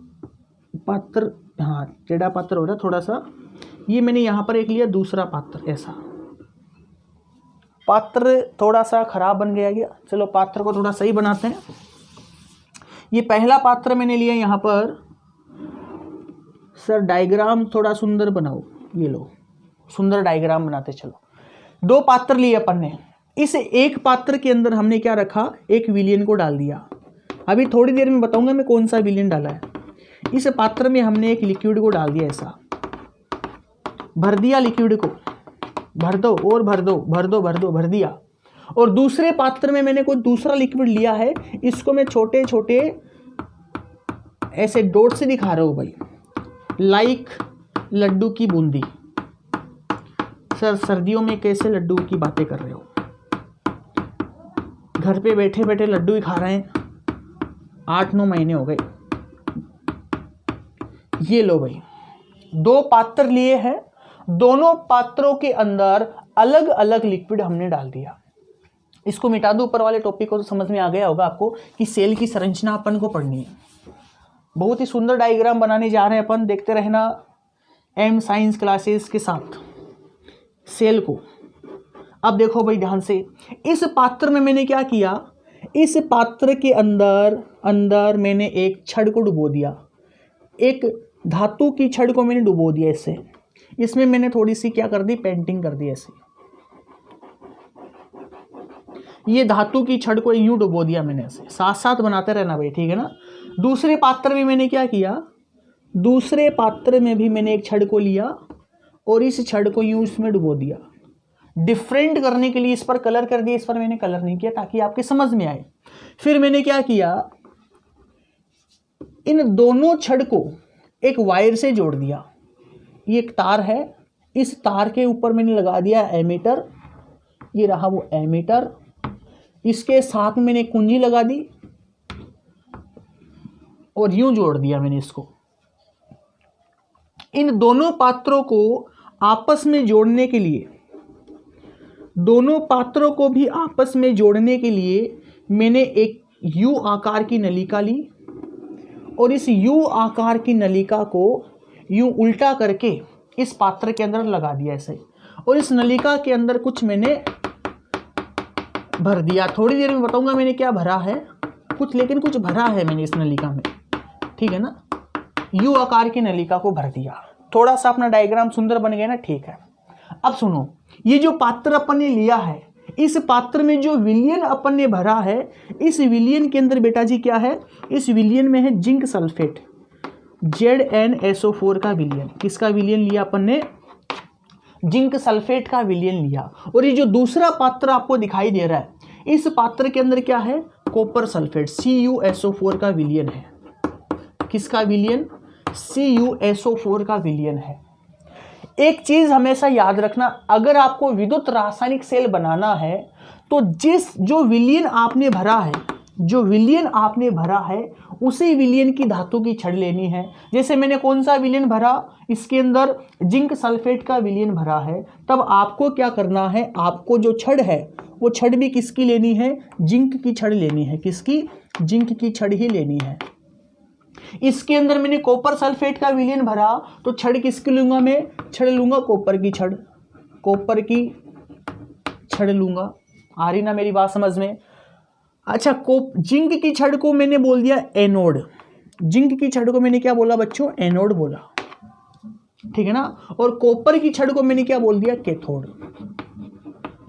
पात्र हाँ टेढ़ा पात्र हो रहा थोड़ा सा, ये मैंने यहाँ पर एक लिया दूसरा पात्र ऐसा, पात्र थोड़ा सा खराब बन गया, चलो पात्र को थोड़ा सही बनाते हैं। ये पहला पात्र मैंने लिया यहाँ पर, सर डायग्राम थोड़ा सुंदर बनाओ, ये लो सुंदर डायग्राम बनाते चलो। दो पात्र लिए अपन ने, इस एक पात्र के अंदर हमने क्या रखा? एक विलयन को डाल दिया। अभी थोड़ी देर में बताऊंगा मैं कौन सा विलयन डाला है। इस पात्र में हमने एक लिक्विड को डाल दिया ऐसा, भर दिया लिक्विड को, भर दो और भर दो भर दो भर दो भर दिया। और दूसरे पात्र में मैंने कोई दूसरा लिक्विड लिया है, इसको मैं छोटे छोटे ऐसे डॉट से दिखा रहा हूँ भाई, लाइक लड्डू की बूंदी। सर सर्दियों में कैसे लड्डू की बातें कर रहे हो? घर पे बैठे बैठे लड्डू ही खा रहे हैं, 8-9 महीने हो गए। ये लो भाई, दो पात्र लिए हैं, दोनों पात्रों के अंदर अलग अलग लिक्विड हमने डाल दिया। इसको मिटा दो, ऊपर वाले टॉपिक को तो समझ में आ गया होगा आपको कि सेल की संरचना अपन को पढ़नी है। बहुत ही सुंदर डायग्राम बनाने जा रहे हैं अपन, देखते रहना एम साइंस क्लासेस के साथ सेल को। अब देखो भाई ध्यान से, इस पात्र में मैंने क्या किया? इस पात्र के अंदर मैंने एक छड़ को डुबो दिया, एक धातु की छड़ को मैंने डुबो दिया इससे। इसमें मैंने थोड़ी सी क्या कर दी? पेंटिंग कर दी ऐसे। ये धातु की छड़ को यूं डुबो दिया मैंने ऐसे, साथ साथ बनाते रहना भाई, ठीक है ना। दूसरे पात्र में मैंने क्या किया? दूसरे पात्र में भी मैंने एक छड़ को लिया और इस छड़ को यूं इसमें डुबो दिया। डिफरेंट करने के लिए इस पर कलर कर दिया, इस पर मैंने कलर नहीं किया ताकि आपके समझ में आए। फिर मैंने क्या किया? इन दोनों छड़ को एक वायर से जोड़ दिया। ये एक तार है, इस तार के ऊपर मैंने लगा दिया एमीटर, ये रहा वो एमीटर। इसके साथ मैंने कुंजी लगा दी और यूं जोड़ दिया मैंने इसको। इन दोनों पात्रों को आपस में जोड़ने के लिए, दोनों पात्रों को भी आपस में जोड़ने के लिए मैंने एक यू आकार की नलिका ली और इस यू आकार की नलिका को यूं उल्टा करके इस पात्र के अंदर लगा दिया ऐसे, और इस नलिका के अंदर कुछ मैंने भर दिया। थोड़ी देर में बताऊंगा मैंने क्या भरा है कुछ, लेकिन कुछ भरा है मैंने इस नलिका में, ठीक है ना। यू आकार की नलिका को भर दिया, थोड़ा सा अपना डायग्राम सुंदर बन गया ना, ठीक है। अब सुनो, ये जो पात्र अपन ने लिया है, इस पात्र में जो विलयन अपन ने भरा है, इस विलयन के अंदर बेटा जी क्या है? इस विलयन में है जिंक सल्फेट, ZnSO4 का विलयन। किसका विलयन लिया अपन ने? जिंक सल्फेट का विलयन लिया। और ये जो दूसरा पात्र आपको दिखाई दे रहा है, इस पात्र के अंदर क्या है? कॉपर सल्फेट, CuSO4 का विलयन है। किसका विलयन? CuSO4 का विलयन है। एक चीज हमेशा याद रखना, अगर आपको विद्युत रासायनिक सेल बनाना है तो जो विलयन आपने भरा है, जो विलयन आपने भरा है उसी विलयन की धातु की छड़ लेनी है। जैसे मैंने कौन सा विलयन भरा, इसके अंदर जिंक सल्फेट का विलयन भरा है, तब आपको क्या करना है, आपको जो छड़ है वो छड़ भी किसकी लेनी है, जिंक की छड़ लेनी है। किसकी, जिंक की छड़ ही लेनी है। इसके अंदर मैंने कॉपर सल्फेट का विलयन भरा तो छड़ किसकी लूंगा, मैं छड़ लूंगा कॉपर की छड़, कॉपर की छड़ लूंगा। आ रही ना मेरी बात समझ में। अच्छा, जिंक की छड़ को मैंने बोल दिया एनोड, जिंक की छड़ को मैंने क्या बोला बच्चों, एनोड बोला, ठीक है ना। और कॉपर की छड़ को मैंने क्या बोल दिया, कैथोड।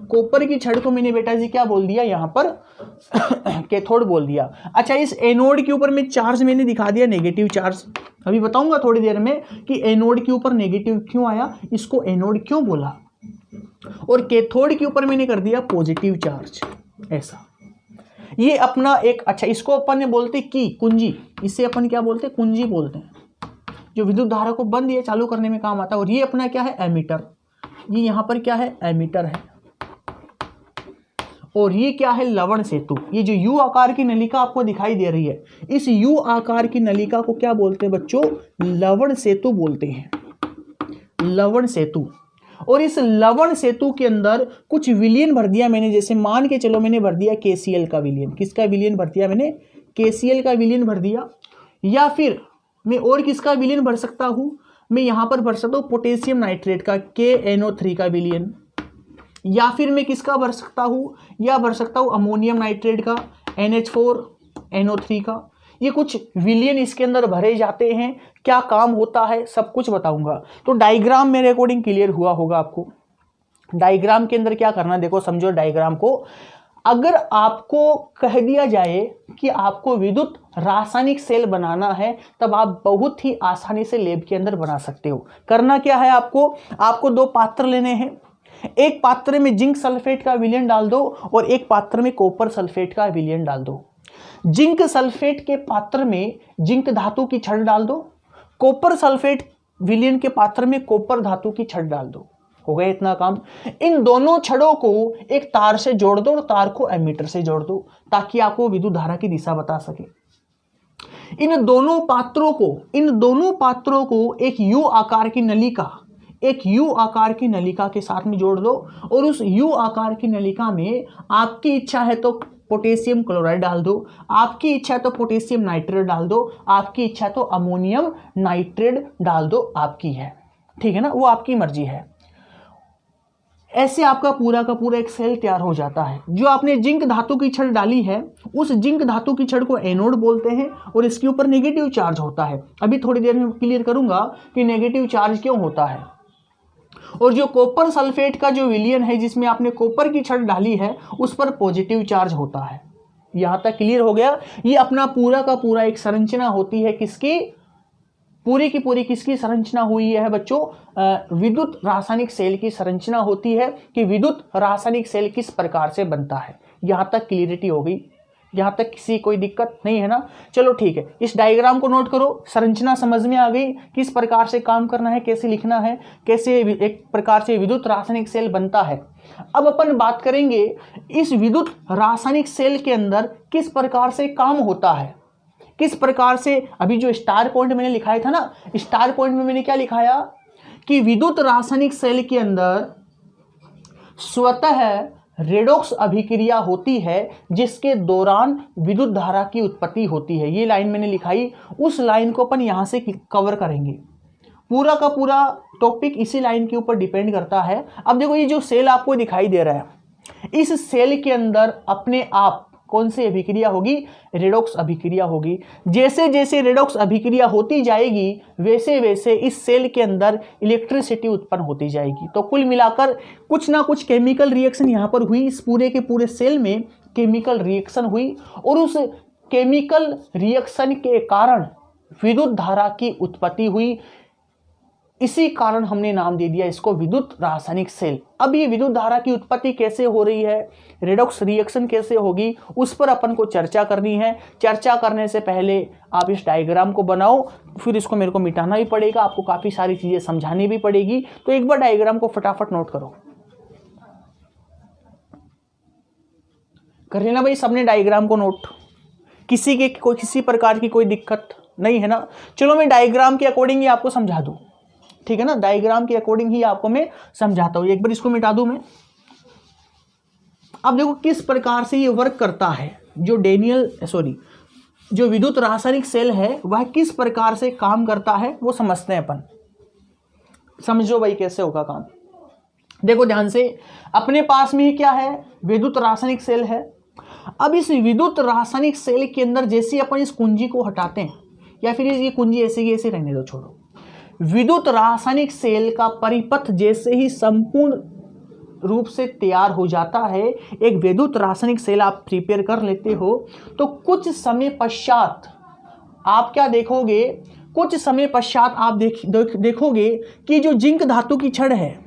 कॉपर की छड़ को मैंने बेटा जी क्या बोल दिया, यहां पर कैथोड बोल दिया। अच्छा, इस एनोड के ऊपर मैं चार्ज मैंने दिखा दिया, नेगेटिव चार्ज। अभी बताऊंगा थोड़ी देर में कि एनोड के ऊपर नेगेटिव क्यों आया, इसको एनोड क्यों बोला। और कैथोड के ऊपर मैंने कर दिया पॉजिटिव चार्ज, ऐसा। ये अपना एक, अच्छा इसको अपन ने बोलते की कुंजी, इसे अपन क्या बोलते, कुंजी बोलते हैं, जो विद्युत धारा को बंद या चालू करने में काम आता है। और ये अपना क्या है, एमीटर। ये यहां पर क्या है, एमीटर है। और ये क्या है, लवण सेतु। ये जो यू आकार की नलिका आपको दिखाई दे रही है, इस यू आकार की नलिका को क्या बोलते हैं बच्चों, लवण सेतु बोलते हैं, लवण सेतु। और इस लवण सेतु के अंदर कुछ विलयन भर दिया मैंने, जैसे मान के चलो मैंने भर दिया KCl का विलयन। किसका विलयन भर दिया मैंने, KCl का विलयन भर दिया। या फिर मैं और किसका विलयन भर सकता हूं, मैं यहां पर भर सकता हूं पोटेशियम नाइट्रेट का KNO3 का विलयन। या फिर मैं किसका भर सकता हूं, या भर सकता हूं अमोनियम नाइट्रेट का NH4NO3 का। ये कुछ विलयन इसके अंदर भरे जाते हैं, क्या काम होता है सब कुछ बताऊंगा। तो डायग्राम मेरे अकॉर्डिंग क्लियर हुआ होगा आपको। डायग्राम के अंदर क्या करना, देखो समझो डायग्राम को। अगर आपको कह दिया जाए कि आपको विद्युत रासायनिक सेल बनाना है, तब आप बहुत ही आसानी से लैब के अंदर बना सकते हो। करना क्या है, आपको दो पात्र लेने हैं। एक पात्र में जिंक सल्फेट का विलयन डाल दो और एक पात्र में कॉपर सल्फेट का विलयन डाल दो। जिंक सल्फेट के पात्र में जिंक धातु की छड़ डाल दो, कॉपर सल्फेट विलयन के पात्र में कॉपर धातु की छड़ डाल दो। हो गया इतना काम। इन दोनों छड़ों को एक तार से जोड़ दो और तार को एमीटर से जोड़ दो, ताकि आपको विद्युत धारा की दिशा बता सके। इन दोनों पात्रों को एक यू आकार की नलिका के साथ में जोड़ दो। और उस यू आकार की नलिका में आपकी इच्छा है तो पोटेशियम क्लोराइड डाल दो, आपकी इच्छा है तो पोटेशियम नाइट्रेट डाल दो, आपकी इच्छा है तो अमोनियम नाइट्रेट डाल दो, आपकी है, ठीक है ना, वो आपकी मर्जी है। ऐसे आपका पूरा का पूरा एक सेल तैयार हो जाता है। जो आपने जिंक धातु की छड़ डाली है, उस जिंक धातु की छड़ को एनोड बोलते हैं और इसके ऊपर नेगेटिव चार्ज होता है। अभी थोड़ी देर में क्लियर करूंगा कि नेगेटिव चार्ज क्यों होता है। और जो कॉपर सल्फेट का जो विलयन है, जिसमें आपने कॉपर की छड़ डाली है, उस पर पॉजिटिव चार्ज होता है। यहां तक क्लियर हो गया। ये अपना पूरा का पूरा एक संरचना होती है, किसकी, पूरी की पूरी किसकी संरचना हुई है बच्चों, विद्युत रासायनिक सेल की संरचना होती है कि विद्युत रासायनिक सेल किस प्रकार से बनता है। यहां तक क्लियरिटी हो गई, यहां तक किसी कोई दिक्कत नहीं है ना। चलो ठीक है, इस डायग्राम को नोट करो, संरचना समझ में आ गई, किस प्रकार से काम करना है, कैसे लिखना है, कैसे एक प्रकार से विद्युत रासायनिक सेल बनता है। अब अपन बात करेंगे इस विद्युत रासायनिक सेल के अंदर किस प्रकार से काम होता है, किस प्रकार से। अभी जो स्टार पॉइंट मैंने लिखाया था ना, स्टार पॉइंट में मैंने क्या लिखाया कि विद्युत रासायनिक सेल के अंदर स्वतः रेडॉक्स अभिक्रिया होती है, जिसके दौरान विद्युत धारा की उत्पत्ति होती है। ये लाइन मैंने लिखाई, उस लाइन को अपन यहां से कवर करेंगे। पूरा का पूरा टॉपिक इसी लाइन के ऊपर डिपेंड करता है। अब देखो, ये जो सेल आपको दिखाई दे रहा है, इस सेल के अंदर अपने आप कौन सी अभिक्रिया होगी, रेडॉक्स अभिक्रिया होगी। जैसे जैसे रेडॉक्स अभिक्रिया होती जाएगी, वैसे वैसे इस सेल के अंदर इलेक्ट्रिसिटी उत्पन्न होती जाएगी। तो कुल मिलाकर कुछ ना कुछ केमिकल रिएक्शन यहाँ पर हुई, इस पूरे के पूरे सेल में केमिकल रिएक्शन हुई और उस केमिकल रिएक्शन के कारण विद्युत धारा की उत्पत्ति हुई। इसी कारण हमने नाम दे दिया इसको विद्युत रासायनिक सेल। अब ये विद्युत धारा की उत्पत्ति कैसे हो रही है, रेडॉक्स रिएक्शन कैसे होगी, उस पर अपन को चर्चा करनी है। चर्चा करने से पहले आप इस डायग्राम को बनाओ, फिर इसको मेरे को मिटाना भी पड़ेगा, आपको काफ़ी सारी चीज़ें समझानी भी पड़ेगी। तो एक बार डायग्राम को फटाफट नोट करो, कर लेना भाई सबने डायग्राम को नोट, किसी प्रकार की कोई दिक्कत नहीं है ना। चलो मैं डायग्राम के अकॉर्डिंग ही आपको समझा दूं, ठीक है ना, डायग्राम के अकॉर्डिंग ही आपको मैं समझाता हूं। एक बार इसको मिटा दूं मैं। अब देखो किस प्रकार से ये वर्क करता है, जो विद्युत रासायनिक सेल है वह किस प्रकार से काम करता है वो समझते हैं अपन। समझो भाई कैसे होगा काम। देखो ध्यान से, अपने पास में ही क्या है, विद्युत रासायनिक सेल है। अब इस विद्युत रासायनिक सेल के अंदर जैसे अपन इस कुंजी को हटाते हैं, या फिर ये कुंजी ऐसे की ऐसे रहने दो, छोड़ो, विद्युत रासायनिक सेल का परिपथ जैसे ही संपूर्ण रूप से तैयार हो जाता है, एक विद्युत रासायनिक सेल आप प्रिपेयर कर लेते हो, तो कुछ समय पश्चात आप क्या देखोगे, कुछ समय पश्चात आप देखोगे कि जो जिंक धातु की छड़ है,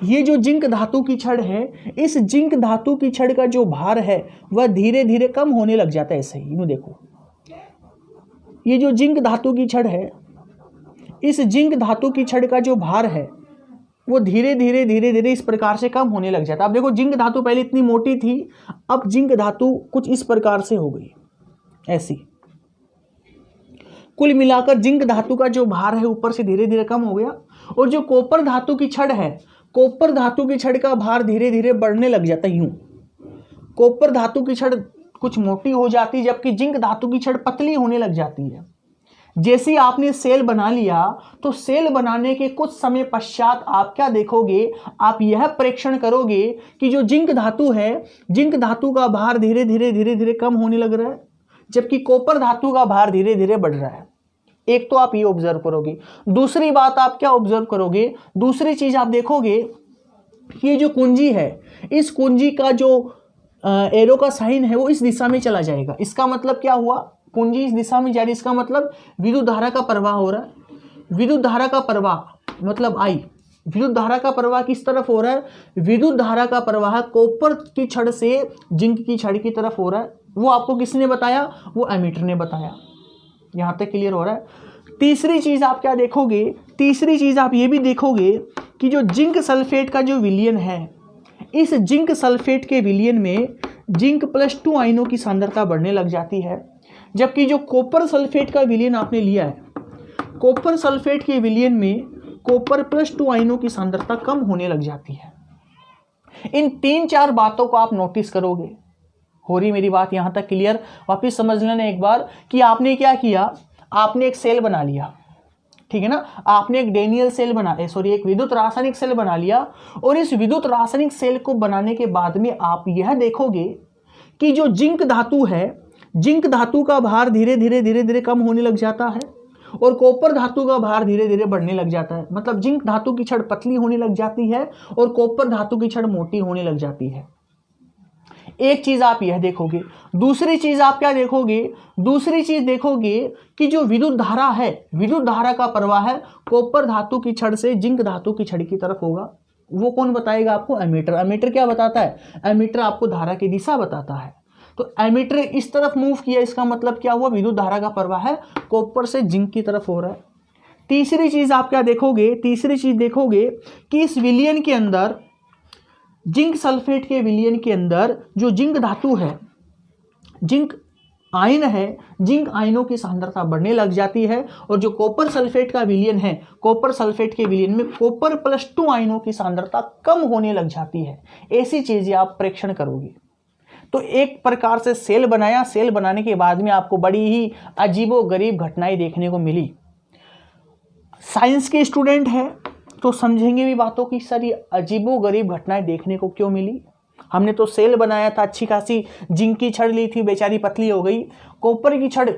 ये जो जिंक धातु की छड़ है, इस जिंक धातु की छड़ का जो भार है वह धीरे धीरे कम होने लग जाता है। ऐसे ही यूं देखो, ये जो जिंक धातु की छड़ है, इस जिंक धातु की छड़ का जो भार है वो धीरे धीरे इस प्रकार से कम होने लग जाता है। अब देखो जिंक धातु पहले इतनी मोटी थी, अब जिंक धातु कुछ इस प्रकार से हो गई, ऐसी। कुल मिलाकर जिंक धातु का जो भार है ऊपर से धीरे धीरे कम हो गया। और जो कॉपर धातु की छड़ है, कॉपर धातु की छड़ का भार धीरे धीरे बढ़ने लग जाता है। यूं कॉपर धातु की छड़ कुछ मोटी हो जाती है, जबकि जिंक धातु की छड़ पतली होने लग जाती है। जैसे ही आपने सेल बना लिया, तो सेल बनाने के कुछ समय पश्चात आप क्या देखोगे, आप यह परीक्षण करोगे कि जो जिंक धातु है, जिंक धातु का भार धीरे धीरे कम होने लग रहा है, जबकि कॉपर धातु का भार धीरे धीरे बढ़ रहा है। एक तो आप ये ऑब्जर्व करोगे। दूसरी बात आप क्या ऑब्जर्व करोगे, दूसरी चीज आप देखोगे कि ये जो कुंजी है, इस कुंजी का जो एरो का साइन है वो इस दिशा में चला जाएगा। इसका मतलब क्या हुआ, कुंजी इस दिशा में जा रही है, इसका मतलब विद्युत धारा का प्रवाह हो रहा है। विद्युत धारा का प्रवाह मतलब आई, विद्युत धारा का प्रवाह किस तरफ हो रहा है, विद्युत धारा का प्रवाह कॉपर की छड़ से जिंक की छड़ की तरफ हो रहा है। वो आपको किसने बताया, वो एमीटर ने बताया। यहां तक क्लियर हो रहा है। तीसरी चीज आप क्या देखोगे, तीसरी चीज आप ये भी देखोगे कि जो जिंक सल्फेट का जो विलयन है, इस जिंक सल्फेट के विलयन में जिंक +2 आयनों की सांद्रता बढ़ने लग जाती है, जबकि जो कॉपर सल्फेट का विलयन आपने लिया है, कॉपर सल्फेट के विलयन में कॉपर +2 आयनों की सांद्रता कम होने लग जाती है। इन 3-4 बातों को आप नोटिस करोगे। हो रही मेरी बात यहां तक क्लियर? वापिस समझ लेना एक बार कि आपने क्या किया, आपने एक सेल बना लिया, ठीक है ना, आपने एक डेनियल सेल एक विद्युत रासायनिक सेल बना लिया। और इस विद्युत रासायनिक सेल को बनाने के बाद में आप यह देखोगे कि जो जिंक धातु है, जिंक धातु का भार धीरे धीरे कम होने लग जाता है और कॉपर धातु का भार धीरे धीरे बढ़ने लग जाता है। मतलब जिंक धातु की छड़ पतली होने लग जाती है और कॉपर धातु की छड़ मोटी होने लग जाती है। एक चीज आप यह देखोगे। दूसरी चीज आप क्या देखोगे, दूसरी चीज देखोगे कि जो विद्युत धारा है, विद्युत धारा का प्रवाह है कॉपर धातु की छड़ से जिंक धातु की छड़ की तरफ होगा। वो कौन बताएगा आपको, एमीटर। एमीटर क्या बताता है, एमीटर आपको धारा की दिशा बताता है। तो एमीटर इस तरफ मूव किया, इसका मतलब क्या हुआ, विद्युत धारा का प्रवाह है कॉपर से जिंक की तरफ हो रहा है। तीसरी चीज आप क्या देखोगे, तीसरी चीज देखोगे कि इस विलयन के अंदर, जिंक सल्फेट के विलयन के अंदर जो जिंक धातु है, जिंक आयन है, जिंक आयनों की सांद्रता बढ़ने लग जाती है। और जो कॉपर सल्फेट का विलयन है, कॉपर सल्फेट के विलयन में कॉपर +2 आयनों की सांद्रता कम होने लग जाती है। ऐसी चीजें आप परीक्षण करोगे। तो एक प्रकार से सेल बनाया, सेल बनाने के बाद में आपको बड़ी ही अजीबोगरीब घटनाएं देखने को मिली। साइंस के स्टूडेंट है तो समझेंगे भी बातों की सारी अजीबोगरीब घटनाएं देखने को क्यों मिली। हमने तो सेल बनाया था, अच्छी खासी जिंक की छड़ ली थी, बेचारी पतली हो गई। कॉपर की छड़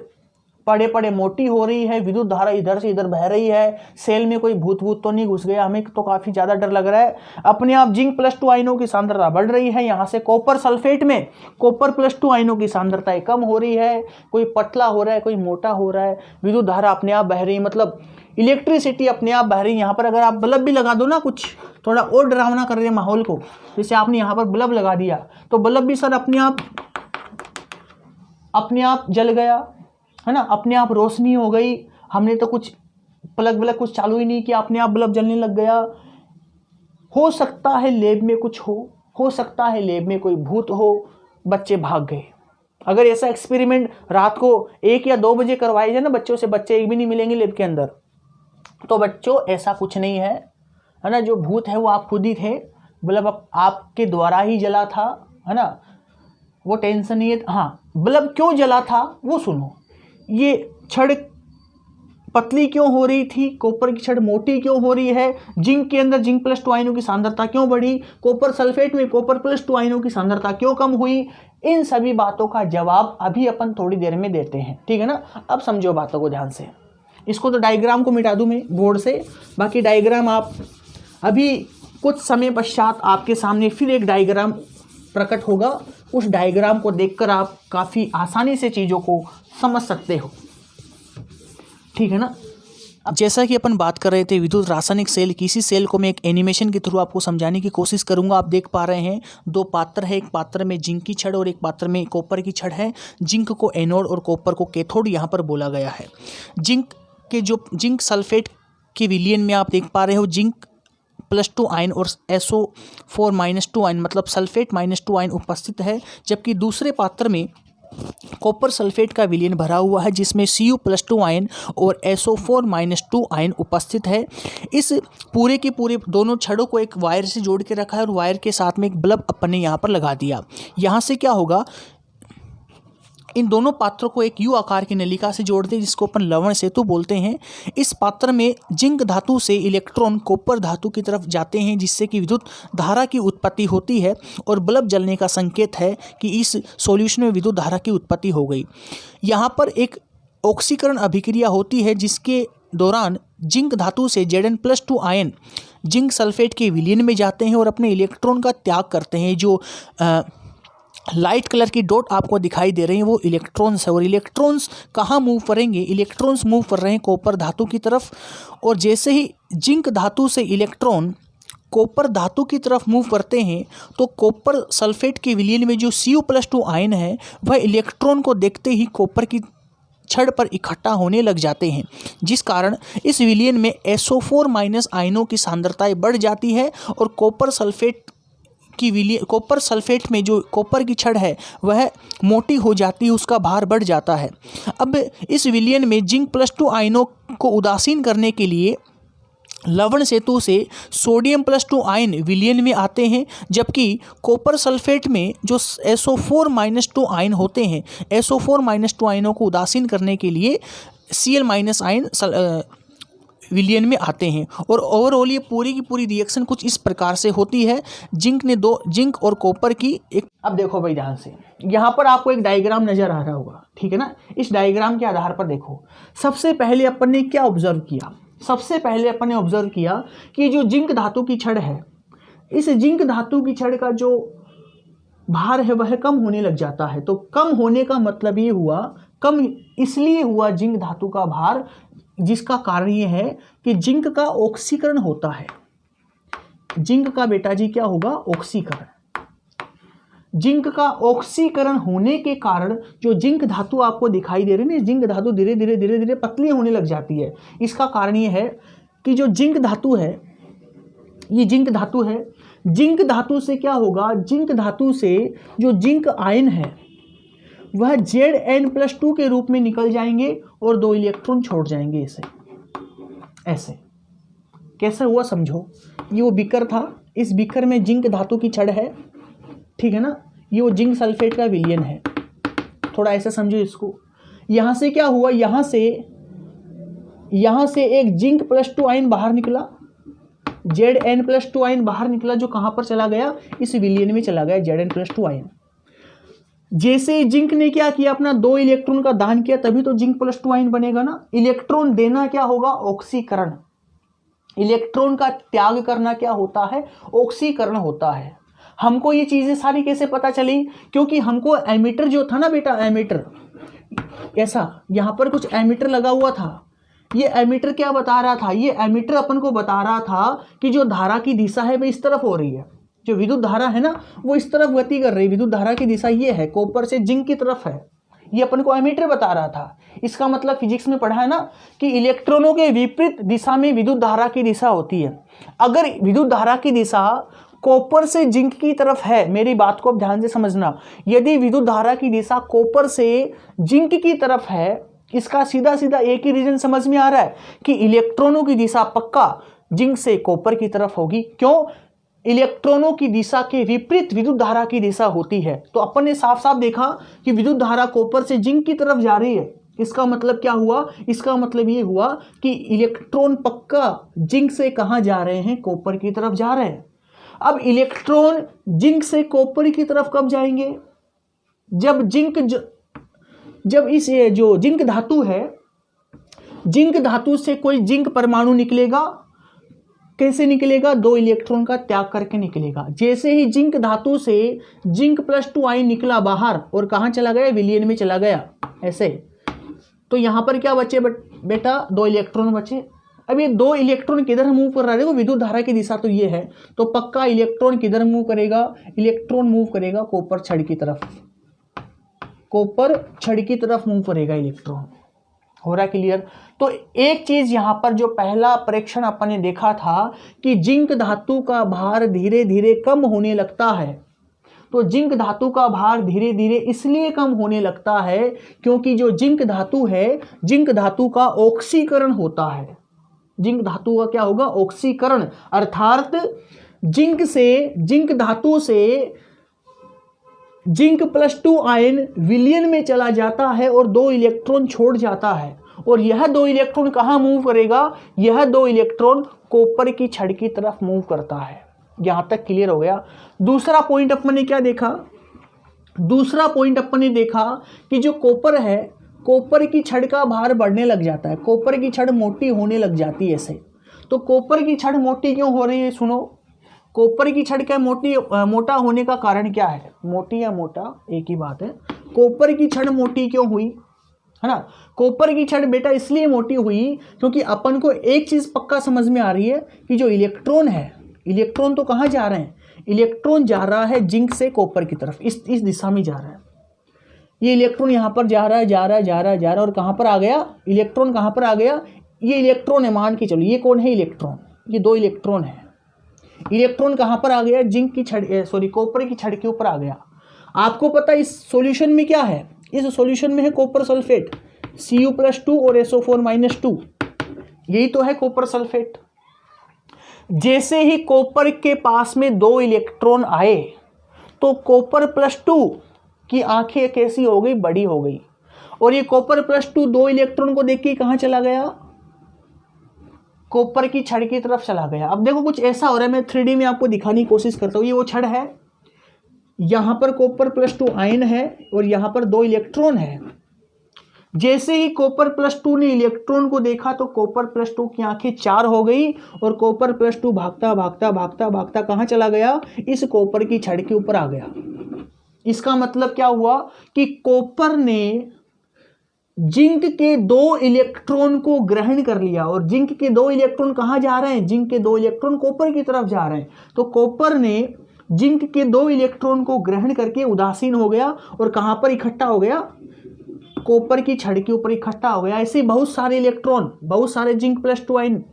पड़े पड़े मोटी हो रही है, विद्युत धारा इधर से इधर बह रही है। सेल में कोई भूत तो नहीं घुस गया, हमें तो काफी ज्यादा डर लग रहा है। अपने आप जिंक +2 आयनों की सांद्रता बढ़ रही है, यहाँ से कॉपर सल्फेट में कॉपर +2 आयनों की सांद्रता कम हो रही है। कोई पतला हो रहा है, कोई मोटा हो रहा है, विद्युत धारा अपने आप बह रही है। मतलब इलेक्ट्रिसिटी अपने आप बह रही है। यहाँ पर अगर आप बल्ब भी लगा दो ना, कुछ थोड़ा और डरावना कर रहे हैं माहौल को, जैसे आपने यहाँ पर बल्ब लगा दिया तो बल्ब भी सर अपने आप जल गया, है ना, अपने आप रोशनी हो गई। हमने तो कुछ प्लग व्लग कुछ चालू ही नहीं किया, अपने आप बल्ब जलने लग गया। हो सकता है लैब में कुछ हो सकता है लैब में कोई भूत हो, बच्चे भाग गए। अगर ऐसा एक्सपेरिमेंट रात को 1 या 2 बजे करवाए जाए ना बच्चों से, बच्चे एक भी नहीं मिलेंगे लैब के अंदर। तो बच्चों ऐसा कुछ नहीं है, है ना। जो भूत है वो आप खुद ही थे, बल्ब आपके द्वारा ही जला था, है ना, वो टेंशन नहीं है। हाँ, बल्ब क्यों जला था वो सुनो। ये छड़ पतली क्यों हो रही थी, कॉपर की छड़ मोटी क्यों हो रही है, जिंक के अंदर जिंक प्लस 2 आयनों की सांद्रता क्यों बढ़ी, कॉपर सल्फेट में कॉपर प्लस 2 आयनों की सांद्रता क्यों कम हुई, इन सभी बातों का जवाब अभी अपन थोड़ी देर में देते हैं, ठीक है ना। अब समझो बातों को ध्यान से। इसको तो डायग्राम को मिटा दूं मैं बोर्ड से, बाकी डायग्राम आप अभी कुछ समय पश्चात आपके सामने फिर एक डायग्राम प्रकट होगा। उस डायग्राम को देखकर आप काफ़ी आसानी से चीज़ों को समझ सकते हो, ठीक है ना। जैसा कि अपन बात कर रहे थे विद्युत रासायनिक सेल, किसी सेल को मैं एक एनिमेशन के थ्रू आपको समझाने की कोशिश करूंगा। आप देख पा रहे हैं 2 पात्र है, एक पात्र में जिंक की छड़ और एक पात्र में कॉपर की छड़ है। जिंक को एनोड और कॉपर को कैथोड यहाँ पर बोला गया है। जिंक सल्फेट के विलयन में आप देख पा रहे हो जिंक +2 आयन और SO4 -2 आयन मतलब सल्फेट -2 आयन उपस्थित है, जबकि दूसरे पात्र में कॉपर सल्फेट का विलयन भरा हुआ है जिसमें Cu +2 आयन और SO4 -2 आयन उपस्थित है। इस पूरे के पूरे दोनों छड़ों को एक वायर से जोड़ के रखा है और वायर के साथ में एक बल्ब अपन ने यहाँ पर लगा दिया। यहाँ से क्या होगा, इन दोनों पात्रों को एक यू आकार की नलिका से जोड़ते हैं जिसको अपन लवण सेतु बोलते हैं। इस पात्र में जिंक धातु से इलेक्ट्रॉन कॉपर धातु की तरफ जाते हैं जिससे कि विद्युत धारा की उत्पत्ति होती है और बल्ब जलने का संकेत है कि इस सॉल्यूशन में विद्युत धारा की उत्पत्ति हो गई। यहाँ पर एक ऑक्सीकरण अभिक्रिया होती है जिसके दौरान जिंक धातु से Zn+2 आयन जिंक सल्फेट के विलयन में जाते हैं और अपने इलेक्ट्रॉन का त्याग करते हैं। जो लाइट कलर की डॉट आपको दिखाई दे रही है वो इलेक्ट्रॉन्स है। और इलेक्ट्रॉन्स कहाँ मूव करेंगे, इलेक्ट्रॉन्स मूव कर रहे हैं कॉपर धातु की तरफ। और जैसे ही जिंक धातु से इलेक्ट्रॉन कॉपर धातु की तरफ मूव करते हैं तो कॉपर सल्फेट के विलयन में जो Cu+2 आयन है वह इलेक्ट्रॉन को देखते ही कॉपर की छड़ पर इकट्ठा होने लग जाते हैं, जिस कारण इस विलयन में SO4- आयनों की सांद्रताएं बढ़ जाती है और कॉपर सल्फेट में जो कॉपर की छड़ है वह मोटी हो जाती है, उसका भार बढ़ जाता है। अब इस विलयन में जिंक +2 आयनों को उदासीन करने के लिए लवण सेतु से सोडियम +2 आयन विलयन में आते हैं, जबकि कॉपर सल्फेट में जो SO4- आयन होते हैं, SO4- आयनों को उदासीन करने के लिए Cl- आयन विलयन में आते हैं। और ओवरऑल ये पूरी की पूरी रिएक्शन कुछ इस प्रकार से होती है। जिंक और कॉपर की एक। अब देखो भाई ध्यान से, यहाँ पर आपको एक डायग्राम नजर आ रहा होगा, ठीक है ना। इस डायग्राम के आधार पर देखो, सबसे पहले अपन ने क्या ऑब्जर्व किया, सबसे पहले अपन ने ऑब्जर्व किया कि जो जिंक धातु की छड़ है, इस जिंक धातु की छड़ का जो भार है वह कम होने लग जाता है। तो कम होने का मतलब ये हुआ, कम इसलिए हुआ जिंक धातु का भार, जिसका कारण ये है कि जिंक का ऑक्सीकरण होता है। जिंक का बेटा जी क्या होगा, ऑक्सीकरण। जिंक का ऑक्सीकरण होने के कारण जो जिंक धातु आपको दिखाई दे रही है ना, जिंक धातु धीरे धीरे पतली होने लग जाती है। इसका कारण ये है कि जो जिंक धातु है, ये जिंक धातु है, जिंक धातु से क्या होगा, जिंक धातु से जो जिंक आयन है वह Zn+2 के रूप में निकल जाएंगे और 2 इलेक्ट्रॉन छोड़ जाएंगे। इसे ऐसे कैसे हुआ समझो। ये वो बीकर था, इस बीकर में जिंक धातु की छड़ है, ठीक है ना। ये वो जिंक सल्फेट का विलयन है, थोड़ा ऐसे समझो इसको। यहाँ से क्या हुआ, यहाँ से एक जिंक +2 आयन बाहर निकला, Zn+2 आयन बाहर निकला, जो कहाँ पर चला गया, इस विलयन में चला गया Zn+2 आयन। जैसे जिंक ने क्या किया, अपना 2 इलेक्ट्रॉन का दान किया, तभी तो जिंक +2 आयन बनेगा ना। इलेक्ट्रॉन देना क्या होगा, ऑक्सीकरण। इलेक्ट्रॉन का त्याग करना क्या होता है, ऑक्सीकरण होता है। हमको ये चीजें सारी कैसे पता चली, क्योंकि हमको एमीटर जो था ना बेटा, एमीटर ऐसा यहाँ पर कुछ एमीटर लगा हुआ था, ये एमीटर क्या बता रहा था, ये एमीटर अपन को बता रहा था कि जो धारा की दिशा है वो इस तरफ हो रही है, जो विद्युत धारा है ना वो इस तरफ गति कर रही है, विद्युत धारा की दिशा ये है, कॉपर से जिंक की तरफ है, ये अपन को एमीटर बता रहा था। इसका मतलब फिजिक्स में पढ़ा है ना कि इलेक्ट्रॉनों के विपरीत दिशा में विद्युत धारा की दिशा होती है। अगर विद्युत धारा की दिशा कॉपर से जिंक की तरफ है, मेरी बात को आप ध्यान से समझना, यदि विद्युत धारा की दिशा कॉपर से जिंक की तरफ है, इसका सीधा सीधा एक ही रीजन समझ में आ रहा है कि इलेक्ट्रॉनों की दिशा पक्का जिंक से कॉपर की तरफ होगी। क्यों? इलेक्ट्रॉनों की दिशा के विपरीत विद्युत धारा की दिशा होती है। तो अपन ने साफ साफ देखा कि विद्युत धारा कॉपर से जिंक की तरफ जा रही है। इसका मतलब क्या हुआ? इसका मतलब ये हुआ कि इलेक्ट्रॉन पक्का जिंक से कहां जा रहे हैं? कॉपर की तरफ जा रहे हैं। अब इलेक्ट्रॉन जिंक से कॉपर की तरफ कब जाएंगे? जब इस जो जिंक धातु है, जिंक धातु से कोई जिंक परमाणु निकलेगा। कैसे निकलेगा? 2 इलेक्ट्रॉन का त्याग करके निकलेगा। जैसे ही जिंक धातु से जिंक +2 आयन निकला बाहर और कहाँ चला गया? विलयन में चला गया। ऐसे तो यहाँ पर क्या बचे बेटा? 2 इलेक्ट्रॉन बचे। अब ये 2 इलेक्ट्रॉन किधर मूव कर रहा है? वो विद्युत धारा की दिशा तो ये है, तो पक्का इलेक्ट्रॉन किधर मूव करेगा? इलेक्ट्रॉन मूव करेगा कॉपर छड़ की तरफ, कॉपर छड़ की तरफ मूव करेगा इलेक्ट्रॉन। हो रहा क्लियर? तो एक चीज यहां पर जो पहला परीक्षण अपन ने देखा था कि जिंक धातु का भार धीरे धीरे कम होने लगता है। तो जिंक धातु का भार धीरे धीरे इसलिए कम होने लगता है क्योंकि जो जिंक धातु है, जिंक धातु का ऑक्सीकरण होता है। जिंक धातु का क्या होगा? ऑक्सीकरण, अर्थात जिंक धातु से जिंक +2 आयन विलयन में चला जाता है और 2 इलेक्ट्रॉन छोड़ जाता है। और यह 2 इलेक्ट्रॉन कहां मूव करेगा? यह 2 इलेक्ट्रॉन कॉपर की छड़ की तरफ मूव करता है। यहां तक क्लियर हो गया? दूसरा पॉइंट अपन ने क्या देखा? दूसरा पॉइंट अपन ने देखा कि जो कॉपर है, कॉपर की छड़ का भार बढ़ने लग जाता है, कॉपर की छड़ मोटी होने लग जाती है ऐसे। तो कॉपर की छड़ मोटी क्यों हो रही है? सुनो, कॉपर की छड़ का मोटा होने का कारण क्या है? मोटी या मोटा एक ही बात है। कॉपर की छड़ मोटी क्यों हुई, है ना? कॉपर की छड़ बेटा इसलिए मोटी हुई क्योंकि अपन को एक चीज पक्का समझ में आ रही है कि जो इलेक्ट्रॉन है, इलेक्ट्रॉन तो कहाँ जा रहे हैं? इलेक्ट्रॉन जा रहा है जिंक से कॉपर की तरफ, इस दिशा में जा रहा है। ये इलेक्ट्रॉन यहाँ पर जा रहा है और कहाँ पर आ गया? इलेक्ट्रॉन कहाँ पर आ गया? ये इलेक्ट्रॉन है, मान के चलो। ये कौन है? इलेक्ट्रॉन। ये 2 इलेक्ट्रॉन है। इलेक्ट्रॉन कहाँ पर आ गया? जिंक की छड़, कॉपर की छड़ के ऊपर आ गया। आपको पता है इस सॉल्यूशन में क्या है? इस सॉल्यूशन में है कॉपर सल्फेट, Cu+2 और SO4-2। यही तो है कॉपर सल्फेट। जैसे ही कॉपर के पास में 2 इलेक्ट्रॉन आए तो कॉपर +2 की आंखें कैसी हो गई? बड़ी हो गई। और ये कॉपर +2 2 इलेक्ट्रॉन को देख के कहां चला गया? कॉपर की छड़ की तरफ चला गया। अब देखो कुछ ऐसा हो रहा है, मैं 3D में आपको दिखाने की कोशिश करता हूं। ये वो छड़ है, यहां पर कॉपर +2 आयन है और यहां पर 2 इलेक्ट्रॉन है। जैसे ही कॉपर +2 ने इलेक्ट्रॉन को देखा तो कॉपर +2 की आंखें 4 हो गई और कॉपर +2 भागता कहां चला गया? इस कॉपर की छड़ के ऊपर आ गया। इसका मतलब क्या हुआ कि कॉपर ने जिंक के 2 इलेक्ट्रॉन को ग्रहण कर लिया। और जिंक के 2 इलेक्ट्रॉन कहां जा रहे हैं? जिंक के 2 इलेक्ट्रॉन कॉपर की तरफ जा रहे हैं। तो कॉपर ने जिंक के 2 इलेक्ट्रॉन को ग्रहण करके उदासीन हो गया और कहां पर इकट्ठा हो गया? कॉपर की छड़ के ऊपर इकट्ठा हो गया। ऐसे बहुत सारे इलेक्ट्रॉन, बहुत सारे जिंक +2 आयन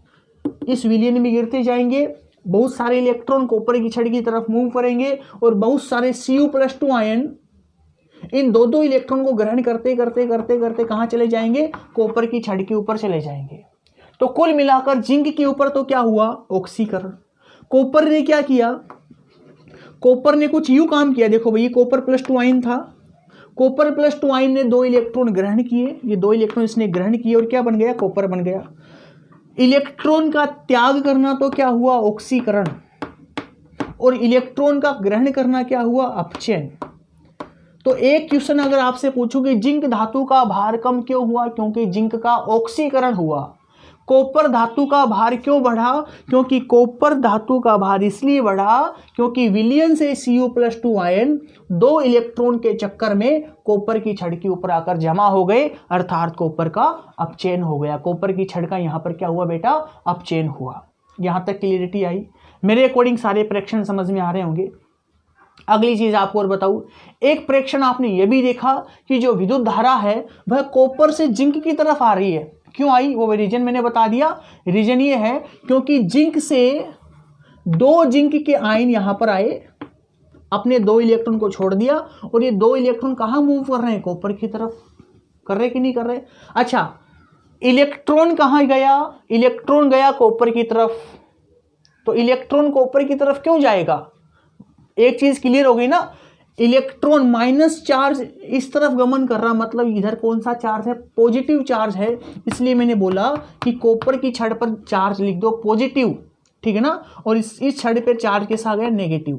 इस विलयन में गिरते जाएंगे। बहुत सारे इलेक्ट्रॉन कॉपर की छड़ की तरफ मूव करेंगे और बहुत सारे Cu+2 आयन इन 2 इलेक्ट्रॉन को ग्रहण करते कहां चले जाएंगे? कॉपर की छड़ के ऊपर चले जाएंगे। तो कुल मिलाकर जिंक के ऊपर तो क्या हुआ? ऑक्सीकरण। कॉपर ने क्या किया? कॉपर ने कुछ यूं काम किया। देखो भाई, कॉपर +2 आयन था, कॉपर +2 आयन ने 2 इलेक्ट्रॉन ग्रहण किए। ये 2 इलेक्ट्रॉन इसने ग्रहण किए और क्या बन गया? कॉपर बन गया। इलेक्ट्रॉन का त्याग करना तो क्या हुआ? ऑक्सीकरण। और इलेक्ट्रॉन का ग्रहण करना क्या हुआ? अपचयन। तो एक क्वेश्चन अगर आपसे पूछूं कि जिंक धातु का भार कम क्यों हुआ? क्योंकि जिंक का ऑक्सीकरण हुआ। कॉपर धातु का भार क्यों बढ़ा? क्योंकि कॉपर धातु का भार इसलिए बढ़ा क्योंकि विलयन से Cu+2 आयन 2 इलेक्ट्रॉन के चक्कर में कॉपर की छड़ के ऊपर आकर जमा हो गए, अर्थात कॉपर का अपचयन हो गया। कॉपर की छड़ का यहाँ पर क्या हुआ बेटा? अपचयन हुआ। यहाँ तक क्लियरिटी आई? मेरे अकॉर्डिंग सारे प्रेक्षण समझ में आ रहे होंगे। अगली चीज आपको और बताऊं, एक प्रेक्षण आपने ये भी देखा कि जो विद्युत धारा है वह कॉपर से जिंक की तरफ आ रही है। क्यों आई? वो रीजन मैंने बता दिया। रीजन ये है क्योंकि जिंक से 2 जिंक के आयन यहां पर आए, अपने 2 इलेक्ट्रॉन को छोड़ दिया और ये 2 इलेक्ट्रॉन कहां मूव कर रहे हैं? कॉपर की तरफ। कर रहे कि नहीं कर रहे? अच्छा, इलेक्ट्रॉन कहां गया? इलेक्ट्रॉन गया कॉपर की तरफ। तो इलेक्ट्रॉन कॉपर की तरफ क्यों जाएगा? एक चीज क्लियर हो गई ना, इलेक्ट्रॉन माइनस चार्ज इस तरफ गमन कर रहा, मतलब इधर कौन सा चार्ज है? पॉजिटिव चार्ज है। इसलिए मैंने बोला कि कॉपर की छड़ पर चार्ज लिख दो पॉजिटिव, ठीक है ना, और इस छड़ पे चार्ज कैसा आ गया? नेगेटिव,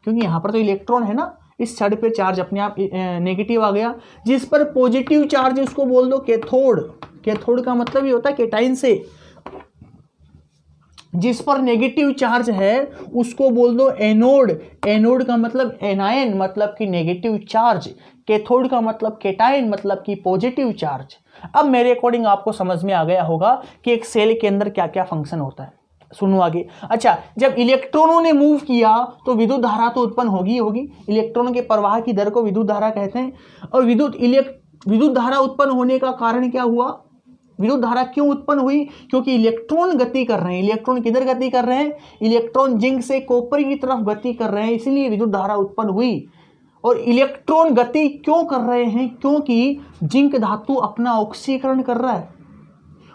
क्योंकि यहां पर तो इलेक्ट्रॉन है ना, इस छड़ पे चार्ज अपने आप नेगेटिव आ गया। जिस पर पॉजिटिव चार्ज उसको बोल दो कैथोड। कैथोड का मतलब ये होता है कैटाइन से। जिस पर नेगेटिव चार्ज है उसको बोल दो एनोड। एनोड का मतलब एनायन, मतलब कि नेगेटिव चार्ज। कैथोड का मतलब कैटायन, मतलब कि पॉजिटिव चार्ज। अब मेरे अकॉर्डिंग आपको समझ में आ गया होगा कि एक सेल के अंदर क्या क्या फंक्शन होता है। सुनो आगे। अच्छा, जब इलेक्ट्रॉनों ने मूव किया तो विद्युत धारा तो उत्पन्न होगी। इलेक्ट्रॉनों के प्रवाह की दर को विद्युत धारा कहते हैं। और विद्युत धारा उत्पन्न होने का कारण क्या हुआ? विद्युत धारा क्यों उत्पन्न हुई? क्योंकि इलेक्ट्रॉन गति कर रहे हैं। इलेक्ट्रॉन किधर गति कर रहे हैं? इलेक्ट्रॉन जिंक से कॉपर की तरफ गति कर रहे हैं, इसलिए विद्युत धारा उत्पन्न हुई। और इलेक्ट्रॉन गति क्यों कर रहे हैं? क्योंकि जिंक धातु अपना ऑक्सीकरण कर रहा है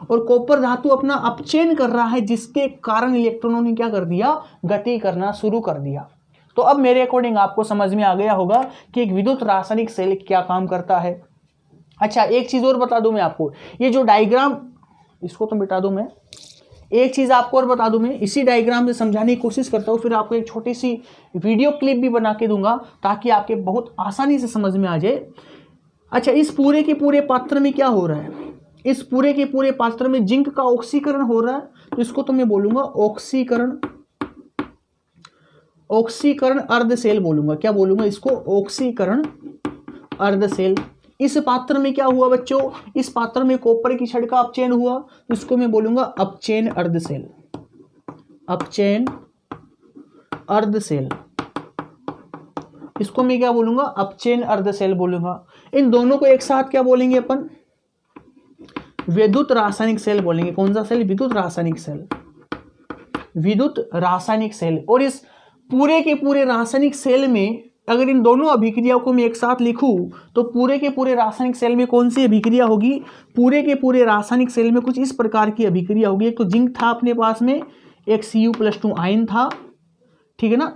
और कॉपर धातु अपना अपचयन कर रहा है, जिसके कारण इलेक्ट्रॉनों ने क्या कर दिया? गति करना शुरू कर दिया। तो अब मेरे अकॉर्डिंग आपको समझ में आ गया होगा कि एक विद्युत रासायनिक सेल क्या काम करता है। अच्छा, एक चीज और बता दूं मैं आपको, ये जो डायग्राम, इसको तो मिटा दूं मैं, एक चीज आपको और बता दूं मैं, इसी डायग्राम से समझाने की कोशिश करता हूं, फिर आपको एक छोटी सी वीडियो क्लिप भी बना के दूंगा ताकि आपके बहुत आसानी से समझ में आ जाए। अच्छा, इस पूरे के पूरे पात्र में क्या हो रहा है? इस पूरे के पूरे पात्र में जिंक का ऑक्सीकरण हो रहा है, तो इसको तो मैं बोलूंगा ऑक्सीकरण अर्ध सेल बोलूंगा। क्या बोलूंगा इसको? ऑक्सीकरण अर्ध सेल। इस पात्र में क्या हुआ बच्चों? इस पात्र में कॉपर की छड़ का अपचयन हुआ, तो इसको मैं बोलूंगा अपचयन अर्ध सेल। अपचयन अर्ध सेल, इसको मैं क्या बोलूंगा? अपचयन अर्ध सेल बोलूंगा। इन दोनों को एक साथ क्या बोलेंगे अपन? विद्युत रासायनिक सेल बोलेंगे। कौन सा सेल? विद्युत रासायनिक सेल। विद्युत रासायनिक सेल। और इस पूरे के पूरे रासायनिक सेल में अगर इन दोनों अभिक्रियाओं को मैं एक साथ लिखूं तो पूरे के पूरे रासायनिक सेल में कौन सी अभिक्रिया होगी? पूरे के पूरे रासायनिक सेल में कुछ इस प्रकार की अभिक्रिया होगी। एक तो जिंक था अपने पास में, एक Cu+2 आयन था, ठीक है ना।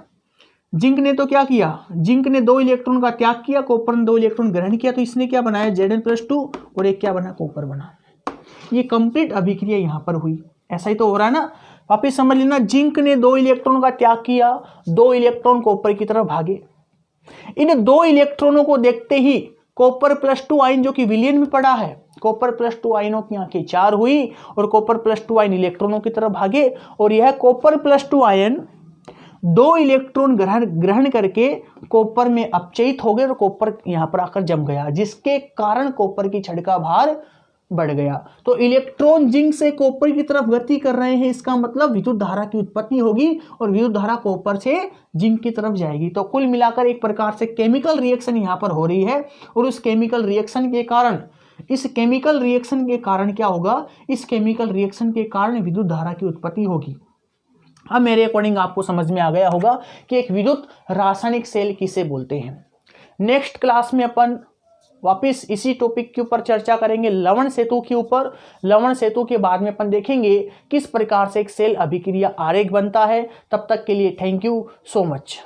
जिंक ने तो क्या किया? जिंक ने 2 इलेक्ट्रॉन का त्याग किया, कॉपर ने 2 इलेक्ट्रॉन ग्रहण किया, तो इसने क्या बनाया? Zn+2 और एक क्या बना? कॉपर बना। ये कंप्लीट अभिक्रिया यहां पर हुई। ऐसा ही तो हो रहा है ना। वापिस समझ लेना, जिंक ने 2 इलेक्ट्रॉन का त्याग किया, 2 इलेक्ट्रॉन कॉपर की तरफ भागे। इन 2 इलेक्ट्रॉनों को देखते ही Cu+2 आयन जो कि विलयन में पड़ा है, Cu+2 आयनों की आंखें 4 हुई और Cu+2 आयन इलेक्ट्रॉनों की तरफ भागे और यह Cu+2 आयन 2 इलेक्ट्रॉन ग्रहण करके कॉपर में अपचयित हो गए और कॉपर यहां पर आकर जम गया, जिसके कारण कॉपर की छड़ का भार बढ़ गया। तो इलेक्ट्रॉन जिंक से कॉपर की तरफ गति कर रहे हैं, इसका मतलब विद्युत धारा की उत्पत्ति होगी और विद्युत धारा कॉपर से जिंक की तरफ जाएगी। तो कुल मिलाकर एक प्रकार से केमिकल रिएक्शन यहां पर हो रही है और उस केमिकल रिएक्शन के कारण, इस केमिकल रिएक्शन के कारण क्या होगा? इस केमिकल रिएक्शन के कारण विद्युत धारा की उत्पत्ति होगी। अब मेरे अकॉर्डिंग आपको समझ में आ गया होगा कि एक विद्युत रासायनिक सेल किसे बोलते हैं। नेक्स्ट क्लास में अपन वापिस इसी टॉपिक के ऊपर चर्चा करेंगे, लवण सेतु के ऊपर। लवण सेतु के बाद में अपन देखेंगे किस प्रकार से एक सेल अभिक्रिया आरेख बनता है। तब तक के लिए थैंक यू सो मच।